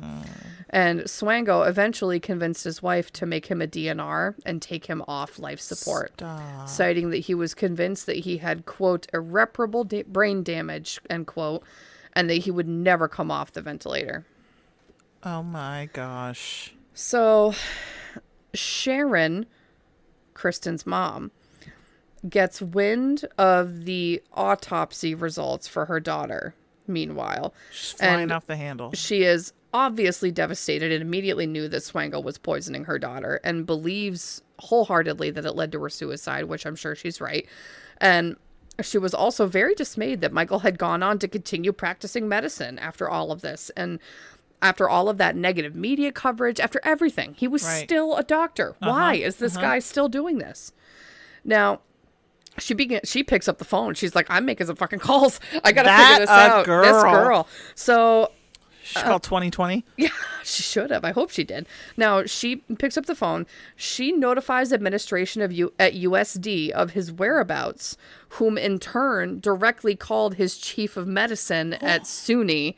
And Swango eventually convinced his wife to make him a DNR and take him off life support, citing that he was convinced that he had, quote, irreparable brain damage, end quote, and that he would never come off the ventilator. Oh my gosh. So Sharon, Kristen's mom, gets wind of the autopsy results for her daughter. Meanwhile, she's flying off the handle. She is obviously devastated and immediately knew that Swango was poisoning her daughter and believes wholeheartedly that it led to her suicide, which I'm sure she's right. And she was also very dismayed that Michael had gone on to continue practicing medicine after all of this. And after all of that negative media coverage, after everything, he was still a doctor. Why is this guy still doing this? Now, she picks up the phone. She's like, I'm making some fucking calls. I got to figure this out. This girl. So she called 2020? Yeah, she should have. I hope she did. Now, she picks up the phone. She notifies administration at USD of his whereabouts, whom in turn directly called his chief of medicine at SUNY.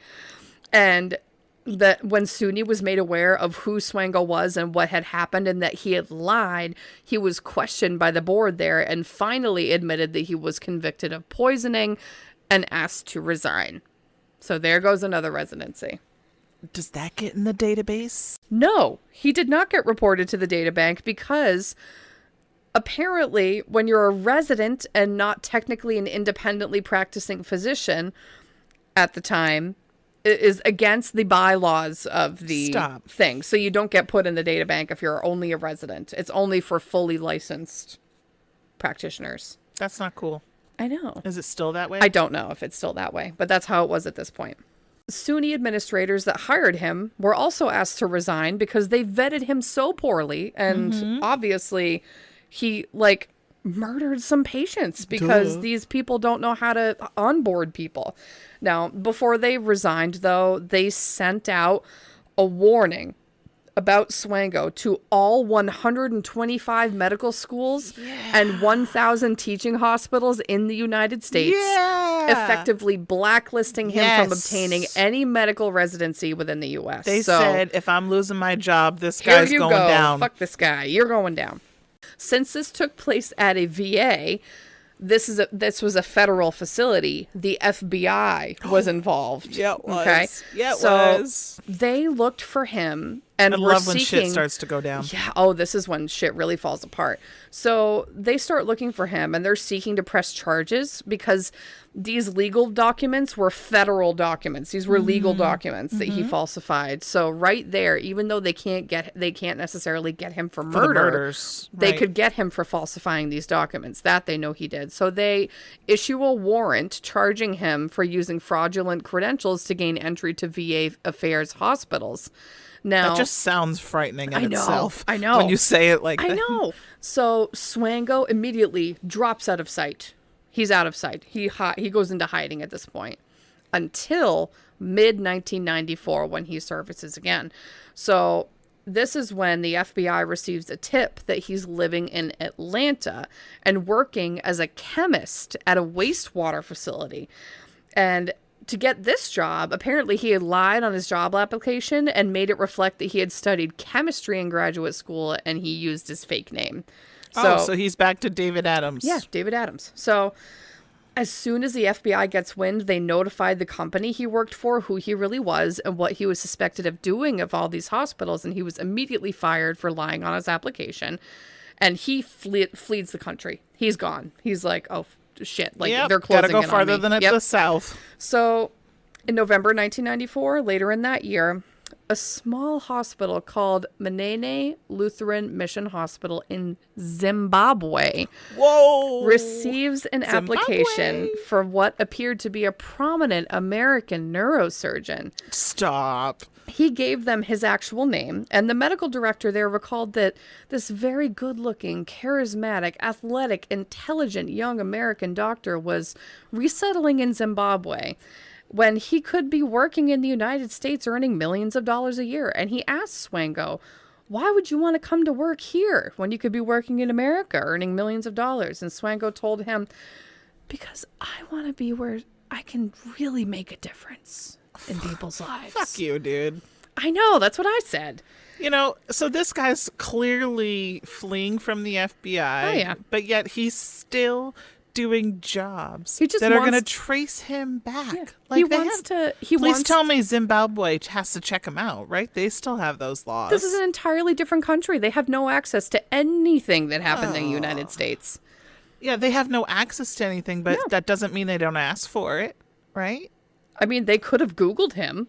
And that when SUNY was made aware of who Swango was and what had happened and that he had lied, he was questioned by the board there and finally admitted that he was convicted of poisoning and asked to resign. So there goes another residency. Does that get in the database? No, he did not get reported to the databank because apparently when you're a resident and not technically an independently practicing physician at the time, it is against the bylaws of the thing. So you don't get put in the databank if you're only a resident. It's only for fully licensed practitioners. That's not cool. I know. Is it still that way? I don't know if it's still that way, but that's how it was at this point. SUNY administrators that hired him were also asked to resign because they vetted him so poorly. And obviously he murdered some patients because these people don't know how to onboard people. Now, before they resigned, though, they sent out a warning about Swango to all 125 medical schools and 1,000 teaching hospitals in the United States, effectively blacklisting him from obtaining any medical residency within the U.S. They said, if I'm losing my job, this guy's going down. Fuck this guy. You're going down. Since this took place at a VA, this was a federal facility. The FBI was involved. Yeah, it was. Okay? Yeah, it was. They looked for him and were love seeking... when shit starts to go down. Yeah. Oh, this is when shit really falls apart. So they start looking for him and they're seeking to press charges because these legal documents were federal documents. These were legal documents that he falsified. So right there, even though they can't necessarily get him for murder, they could get him for falsifying these documents. That they know he did. So they issue a warrant charging him for using fraudulent credentials to gain entry to VA affairs hospitals. That Now, just sounds frightening in itself. I know. When you say it like I that. know. So Swango immediately drops out of sight. He's out of sight. He goes into hiding at this point until mid 1994 when he surfaces again. So this is when the FBI receives a tip that he's living in Atlanta and working as a chemist at a wastewater facility. And to get this job, apparently he had lied on his job application and made it reflect that he had studied chemistry in graduate school, and he used his fake name. So he's back to David Adams. Yeah, David Adams. So as soon as the FBI gets wind, they notified the company he worked for, who he really was, and what he was suspected of doing of all these hospitals, and he was immediately fired for lying on his application. And he flees the country. He's gone. He's like, oh, shit. Like, they're closing in on me. Gotta go farther than the south. So in November 1994, later in that year, a small hospital called Manene Lutheran Mission Hospital in Zimbabwe receives an application for what appeared to be a prominent American neurosurgeon. Stop. He gave them his actual name, and the medical director there recalled that this very good-looking, charismatic, athletic, intelligent young American doctor was resettling in Zimbabwe when he could be working in the United States earning millions of dollars a year. And he asked Swango, why would you want to come to work here when you could be working in America earning millions of dollars? And Swango told him, because I want to be where I can really make a difference in people's lives. Fuck you, dude. I know, that's what I said. You know, so this guy's clearly fleeing from the FBI. Oh, yeah. But yet he's still doing jobs that are going to trace him back. Yeah. Like Please tell me Zimbabwe has to check him out, right? They still have those laws. This is an entirely different country. They have no access to anything that happened in the United States. Yeah, they have no access to anything, but that doesn't mean they don't ask for it, right? I mean, they could have Googled him,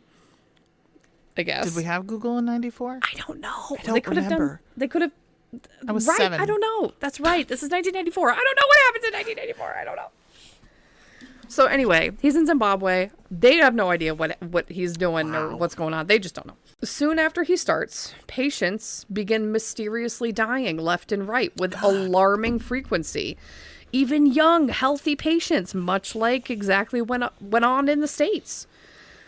I guess. Did we have Google in 94? I don't know. I don't remember. They could have. I was right, 7. I don't know. That's right. This is 1994. I don't know what happens in 1994. I don't know. So anyway, he's in Zimbabwe. They have no idea what he's doing or what's going on. They just don't know. Soon after he starts, patients begin mysteriously dying left and right with alarming frequency. Even young, healthy patients, much like exactly went on in the States.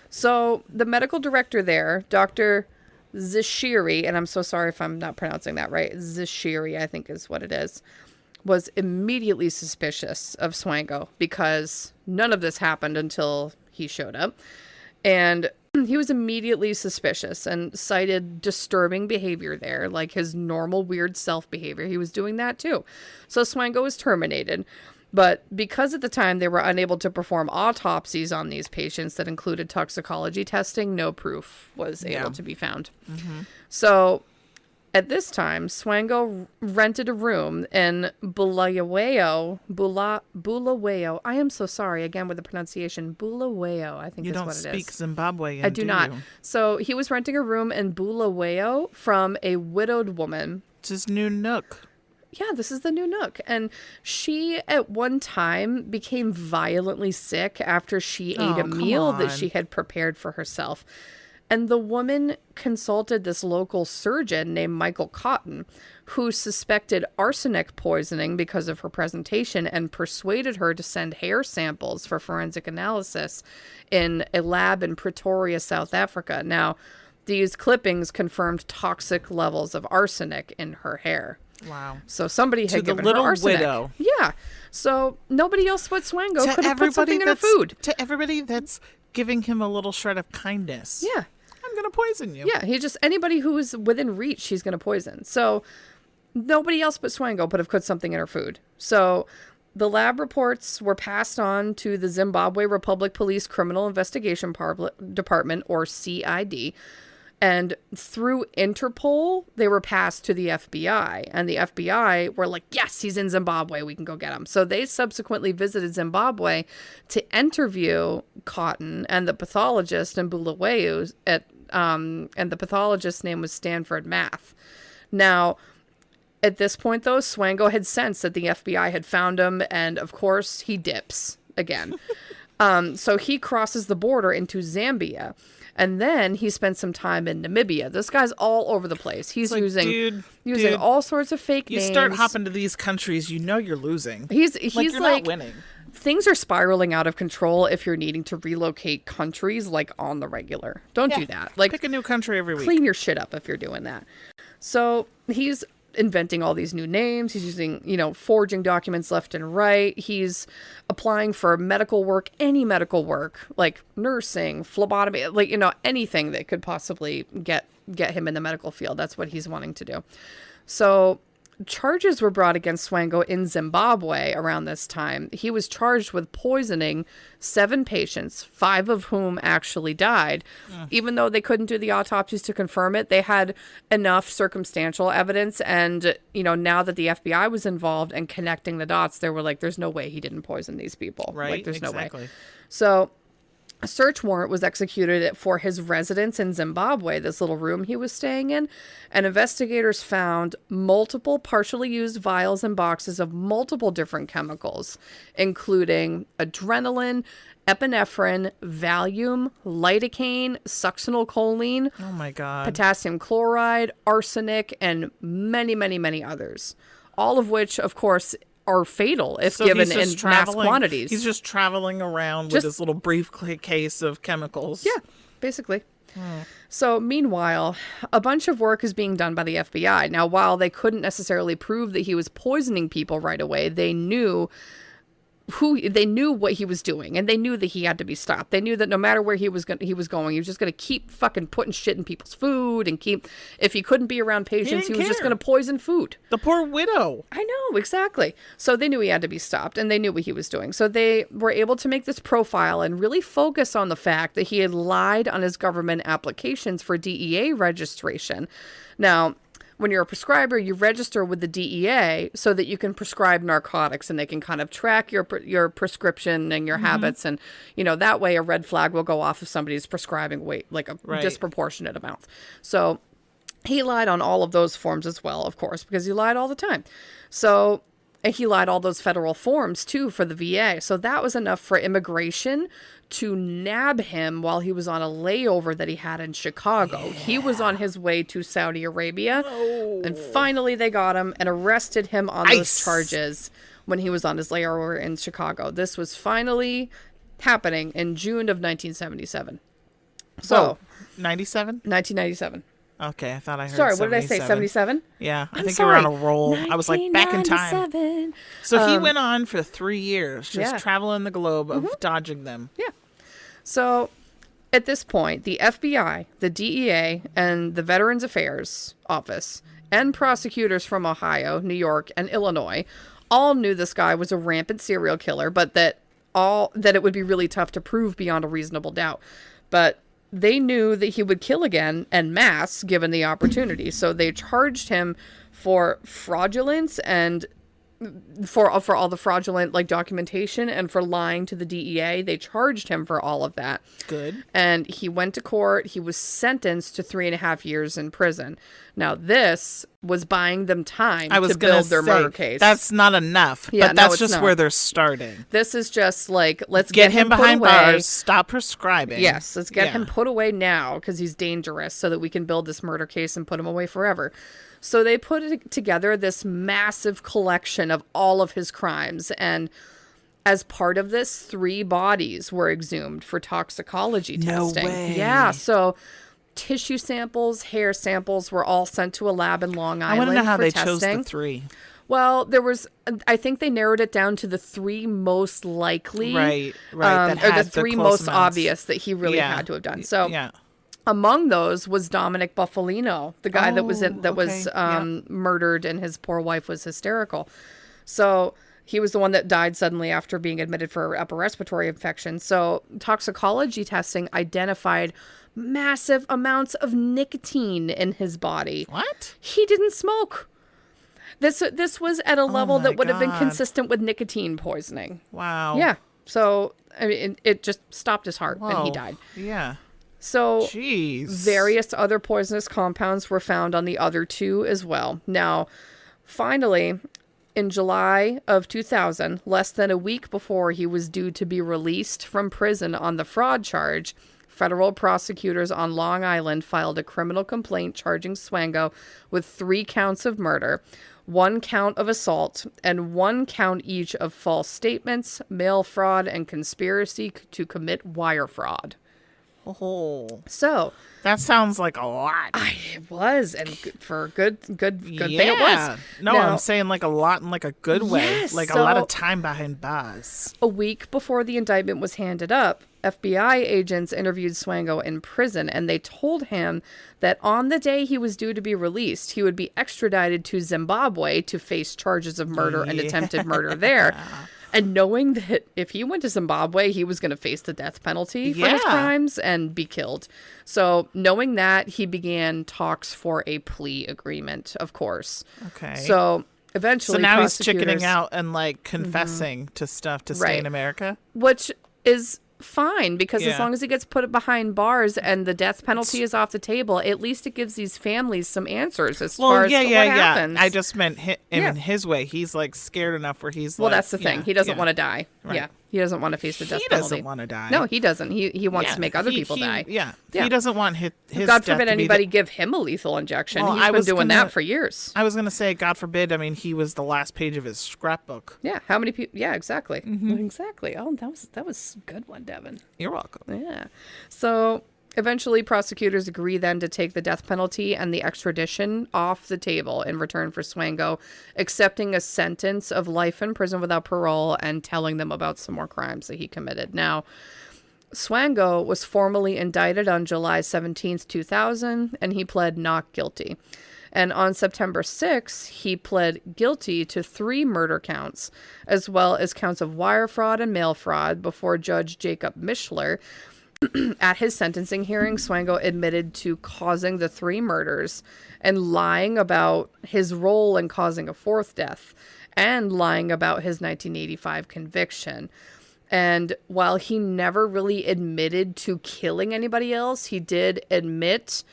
So the medical director there, Dr. Zashiri, and I'm so sorry if I'm not pronouncing that right, Zashiri, I think is what it is, was immediately suspicious of Swango because none of this happened until he showed up. And he was immediately suspicious and cited disturbing behavior there, like his normal weird self-behavior. He was doing that too. So Swango was terminated. But because at the time they were unable to perform autopsies on these patients that included toxicology testing, no proof was able to be found. Mm-hmm. So at this time, Swango rented a room in Bulawayo. I am so sorry, again with the pronunciation. Bulawayo, I think is what it is. You don't speak Zimbabwean, I do not. So he was renting a room in Bulawayo from a widowed woman. It's his new nook. Yeah, this is the new nook. And she, at one time, became violently sick after she ate a meal that she had prepared for herself. And the woman consulted this local surgeon named Michael Cotton, who suspected arsenic poisoning because of her presentation and persuaded her to send hair samples for forensic analysis in a lab in Pretoria, South Africa. Now, these clippings confirmed toxic levels of arsenic in her hair. Wow. So somebody had given her arsenic. Widow. Yeah. So nobody else but Swango could have put something in her food. To everybody that's giving him a little shred of kindness. Yeah. I'm going to poison you. Yeah. Anybody who is within reach, he's going to poison. So nobody else but Swango could have put something in her food. So the lab reports were passed on to the Zimbabwe Republic Police Criminal Investigation Department, or CID. And through Interpol, they were passed to the FBI. And the FBI were like, yes, he's in Zimbabwe. We can go get him. So they subsequently visited Zimbabwe to interview Cotton and the pathologist in Bulawayo. And the pathologist's name was Stanford Math. Now, at this point, though, Swango had sensed that the FBI had found him. And, of course, he dips again. So he crosses the border into Zambia. And then he spent some time in Namibia. This guy's all over the place. He's like, using dude, all sorts of fake you names. start hopping to these countries, you know you're losing. He's you're not winning. Things are spiraling out of control if you're needing to relocate countries like on the regular. Don't do that. Like, pick a new country every week. Clean your shit up if you're doing that. So he's inventing all these new names. He's using, forging documents left and right. He's applying for medical work, any medical work, like nursing, phlebotomy, like, anything that could possibly get him in the medical field. That's what he's wanting to do. So charges were brought against Swango in Zimbabwe around this time. He was charged with poisoning 7 patients, 5 of whom actually died. Even though they couldn't do the autopsies to confirm it, they had enough circumstantial evidence. And, now that the FBI was involved and connecting the dots, they were like, there's no way he didn't poison these people. Right, like, there's exactly. no way. So a search warrant was executed for his residence in Zimbabwe, this little room he was staying in, and investigators found multiple partially used vials and boxes of multiple different chemicals, including adrenaline, epinephrine, Valium, lidocaine, succinylcholine, oh my God, potassium chloride, arsenic, and many, many, many others, all of which, of course, are fatal if given in mass quantities. He's just traveling around with this little briefcase of chemicals. Yeah, basically. So meanwhile, a bunch of work is being done by the FBI. Now, while they couldn't necessarily prove that he was poisoning people right away, they knew what he was doing, and they knew that he had to be stopped. They knew that no matter where he was going, he was just going to keep fucking putting shit in people's food and if he couldn't be around patients, he was just going to poison food. The poor widow. I know, exactly. So they knew he had to be stopped, and they knew what he was doing. So they were able to make this profile and really focus on the fact that he had lied on his government applications for DEA registration. Now, when you're a prescriber, you register with the DEA so that you can prescribe narcotics, and they can kind of track your prescription and your habits. And, that way a red flag will go off if somebody's prescribing disproportionate amounts. So he lied on all of those forms as well, of course, because he lied all the time. So he lied all those federal forms, too, for the VA. So that was enough for immigration to nab him while he was on a layover that he had in Chicago. Yeah. He was on his way to Saudi Arabia. Oh. And finally they got him and arrested him on those charges when he was on his layover in Chicago. This was finally happening in June of 1977. So, 97? 1997. Okay, I thought I heard Sorry, what did I say? 77? Yeah, I think you were on a roll. I was like, back in time. So he went on for 3 years, just traveling the globe of dodging them. Yeah. So at this point, the FBI, the DEA, and the Veterans Affairs Office, and prosecutors from Ohio, New York, and Illinois all knew this guy was a rampant serial killer, but that it would be really tough to prove beyond a reasonable doubt. But they knew that he would kill again en masse given the opportunity. So they charged him for fraudulence and for all the fraudulent documentation, and for lying to the DEA. They charged him for all of that. Good. And he went to court. He was sentenced to 3.5 years in prison. Now, this was buying them time to build their murder case. That's not enough. Yeah, but that's just where they're starting. This is just let's get him behind put away. Bars. Stop prescribing. Yes, let's get him put away now because he's dangerous, so that we can build this murder case and put him away forever. So they put together this massive collection of all of his crimes, and as part of this, 3 bodies were exhumed for toxicology testing. No way. Yeah, so tissue samples, hair samples were all sent to a lab in Long Island. I want to know how they testing. chose the 3. Well, I think they narrowed it down to the 3 most likely, right, or the 3 most obvious that he really had to have done. So, among those was Dominic Buffalino, the guy that was murdered, and his poor wife was hysterical. So he was the one that died suddenly after being admitted for upper respiratory infection. So toxicology testing identified massive amounts of nicotine in his body. What? He didn't smoke. This was at a level that would have been consistent with nicotine poisoning. Wow. Yeah. So I mean, it just stopped his heart and he died. Yeah. So various other poisonous compounds were found on the other 2 as well. Now, finally, In July of 2000, less than a week before he was due to be released from prison on the fraud charge, federal prosecutors on Long Island filed a criminal complaint charging Swango with 3 counts of murder, 1 count of assault, and 1 count each of false statements, mail fraud, and conspiracy to commit wire fraud. Oh, So that sounds like a lot. it was, and for a good thing it Yeah. was. No, Now, I'm saying like a lot in like a good way. Yes, Like a so- lot of time behind bars. a week before the indictment was handed up, FBI agents interviewed Swango in prison, and they told him that on the day he was due to be released, he would be extradited to Zimbabwe to face charges of murder and attempted murder there. And knowing that if he went to Zimbabwe, he was going to face the death penalty for his Yeah. crimes and be killed. So knowing that, he began talks for a plea agreement, of course. Okay. So eventually, So now he's prosecutors- chickening out and like confessing to stuff to stay in Right. America. which is fine, because as Yeah. long as he gets put behind bars and the death penalty is off the table, at least it gives these families some answers as far as to what happens. I just meant in Yeah. his way. He's like scared enough where he's Well, like, that's the thing. yeah, He doesn't yeah. want to die. Right. Yeah. He doesn't want to face the death He penalty. doesn't want to die. No, he doesn't. He wants Yeah, to make other people die. Yeah. Yeah. He doesn't want his God death forbid to be anybody give him a lethal injection. Well, He's I been was doing gonna- that for years. I was going to say, God forbid. I mean, he was the last page of his scrapbook. Yeah. How many people? Yeah, exactly. Mm-hmm. Exactly. Oh, that was a good one, Devin. You're welcome. Yeah. So eventually, prosecutors agree then to take the death penalty and the extradition off the table in return for Swango accepting a sentence of life in prison without parole and telling them about some more crimes that he committed. Now, Swango was formally indicted on July 17th, 2000, and he pled not guilty. And on September 6th, he pled guilty to 3 murder counts, as well as counts of wire fraud and mail fraud before Judge Jacob Mishler. At his sentencing hearing, Swango admitted to causing the 3 murders and lying about his role in causing a 4th death and lying about his 1985 conviction. And while he never really admitted to killing anybody else, he did admit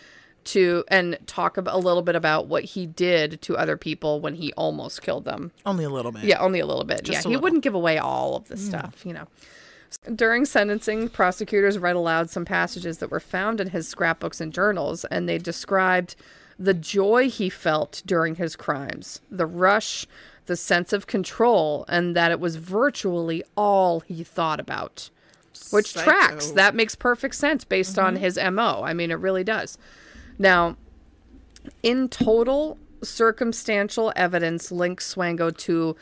to and talk a little bit about what he did to other people when he almost killed them. Only a little bit. Yeah, only a little bit. Just a He little. wouldn't give away all of the stuff, you know. During sentencing, prosecutors read aloud some passages that were found in his scrapbooks and journals, and they described the joy he felt during his crimes, the rush, the sense of control, and that it was virtually all he thought about. Which Psycho. tracks. That makes perfect sense based on his MO. I mean, it really does. Now, in total, circumstantial evidence links Swango to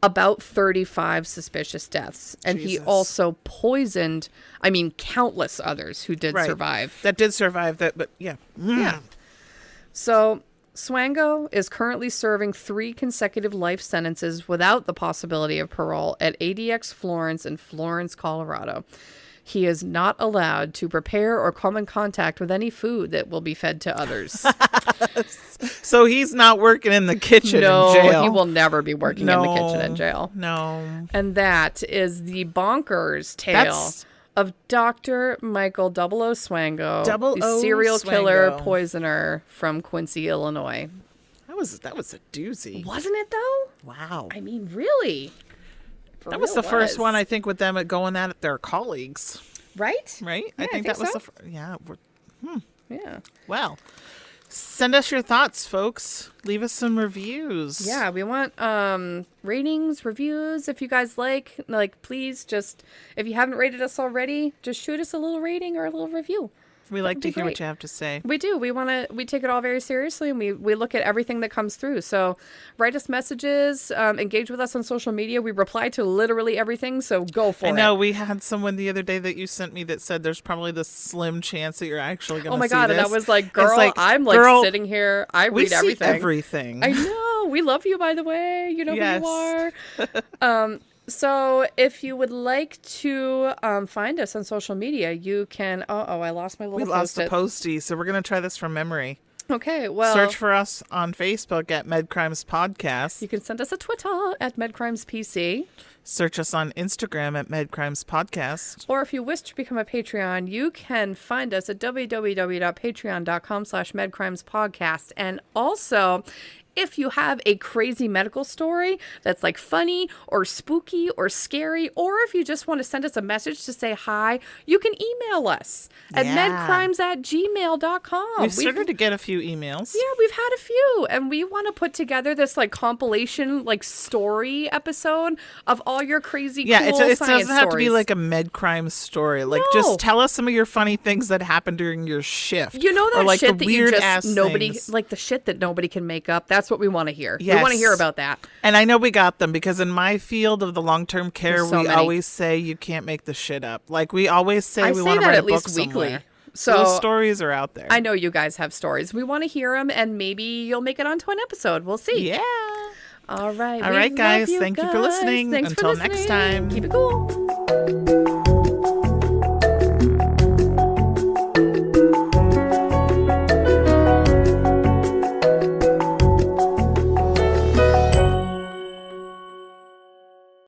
about 35 suspicious deaths. And he Jesus. also poisoned, countless others who did Right. survive. That did survive that, but yeah. Yeah. So, Swango is currently serving 3 consecutive life sentences without the possibility of parole at ADX Florence in Florence, Colorado. He is not allowed to prepare or come in contact with any food that will be fed to others. So he's not working in the kitchen No, in jail. he will never be working in the kitchen in jail. No. And that is the bonkers tale That's- of Dr. Michael Double O Swango, Double the O serial killer Swango. poisoner from Quincy, Illinois. That was a doozy. Wasn't it, though? Wow. I mean, really? For That was real the first was. one, I think, with them going at their colleagues, Right? right? Yeah, I think that was so. yeah. Yeah. Well, send us your thoughts, folks. Leave us some reviews. Yeah, we want ratings, reviews. If you guys like, please just, if you haven't rated us already, just shoot us a little rating or a little review. We like to be hear what great. you have to say. We do. We take it all very seriously, and we look at everything that comes through. So write us messages, engage with us on social media. We reply to literally everything, so go for I it. know we had someone the other day that you sent me that said there's probably this slim chance that you're actually going to Oh my see God, this. and I was like, It's girl, I'm girl, sitting here. I we read see everything. everything. I know. We love you, by the way. You know Yes. who you are. So if you would like to find us on social media, you can. I lost my little. We lost the Post-it. postie, so we're going to try this from memory. Okay, well, Search for us on Facebook at MedCrimes Podcast. you can send us a Twitter at MedCrimesPC. Search us on Instagram at MedCrimes Podcast. Or if you wish to become a Patreon, you can find us at www.patreon.com/MedCrimesPodcast. And also, if you have a crazy medical story that's like funny or spooky or scary, or if you just want to send us a message to say hi, you can email us at medcrimes@gmail.com. We've started to get a few emails. Yeah, we've had a few, and we want to put together this like compilation, like story episode of all your crazy, cool it science doesn't have to be stories. like a med crime story. Like, No. just tell us some of your funny things that happened during your shift. You know that or like shit the that you weird just ass nobody things. like the shit that nobody can make up. That's what we want to hear. Yes. We want to hear about that. And I know we got them because in my field of the long-term care, There's so we many. always say you can't make this shit up. Like, we always say I we say want to that write a at least book weekly. somewhere. So those stories are out there. I know you guys have stories. We want to hear them, and maybe you'll make it onto an episode. We'll see. Yeah. All right. All right, guys. Thank you for listening. Thanks Until for next listening. time. Keep it cool.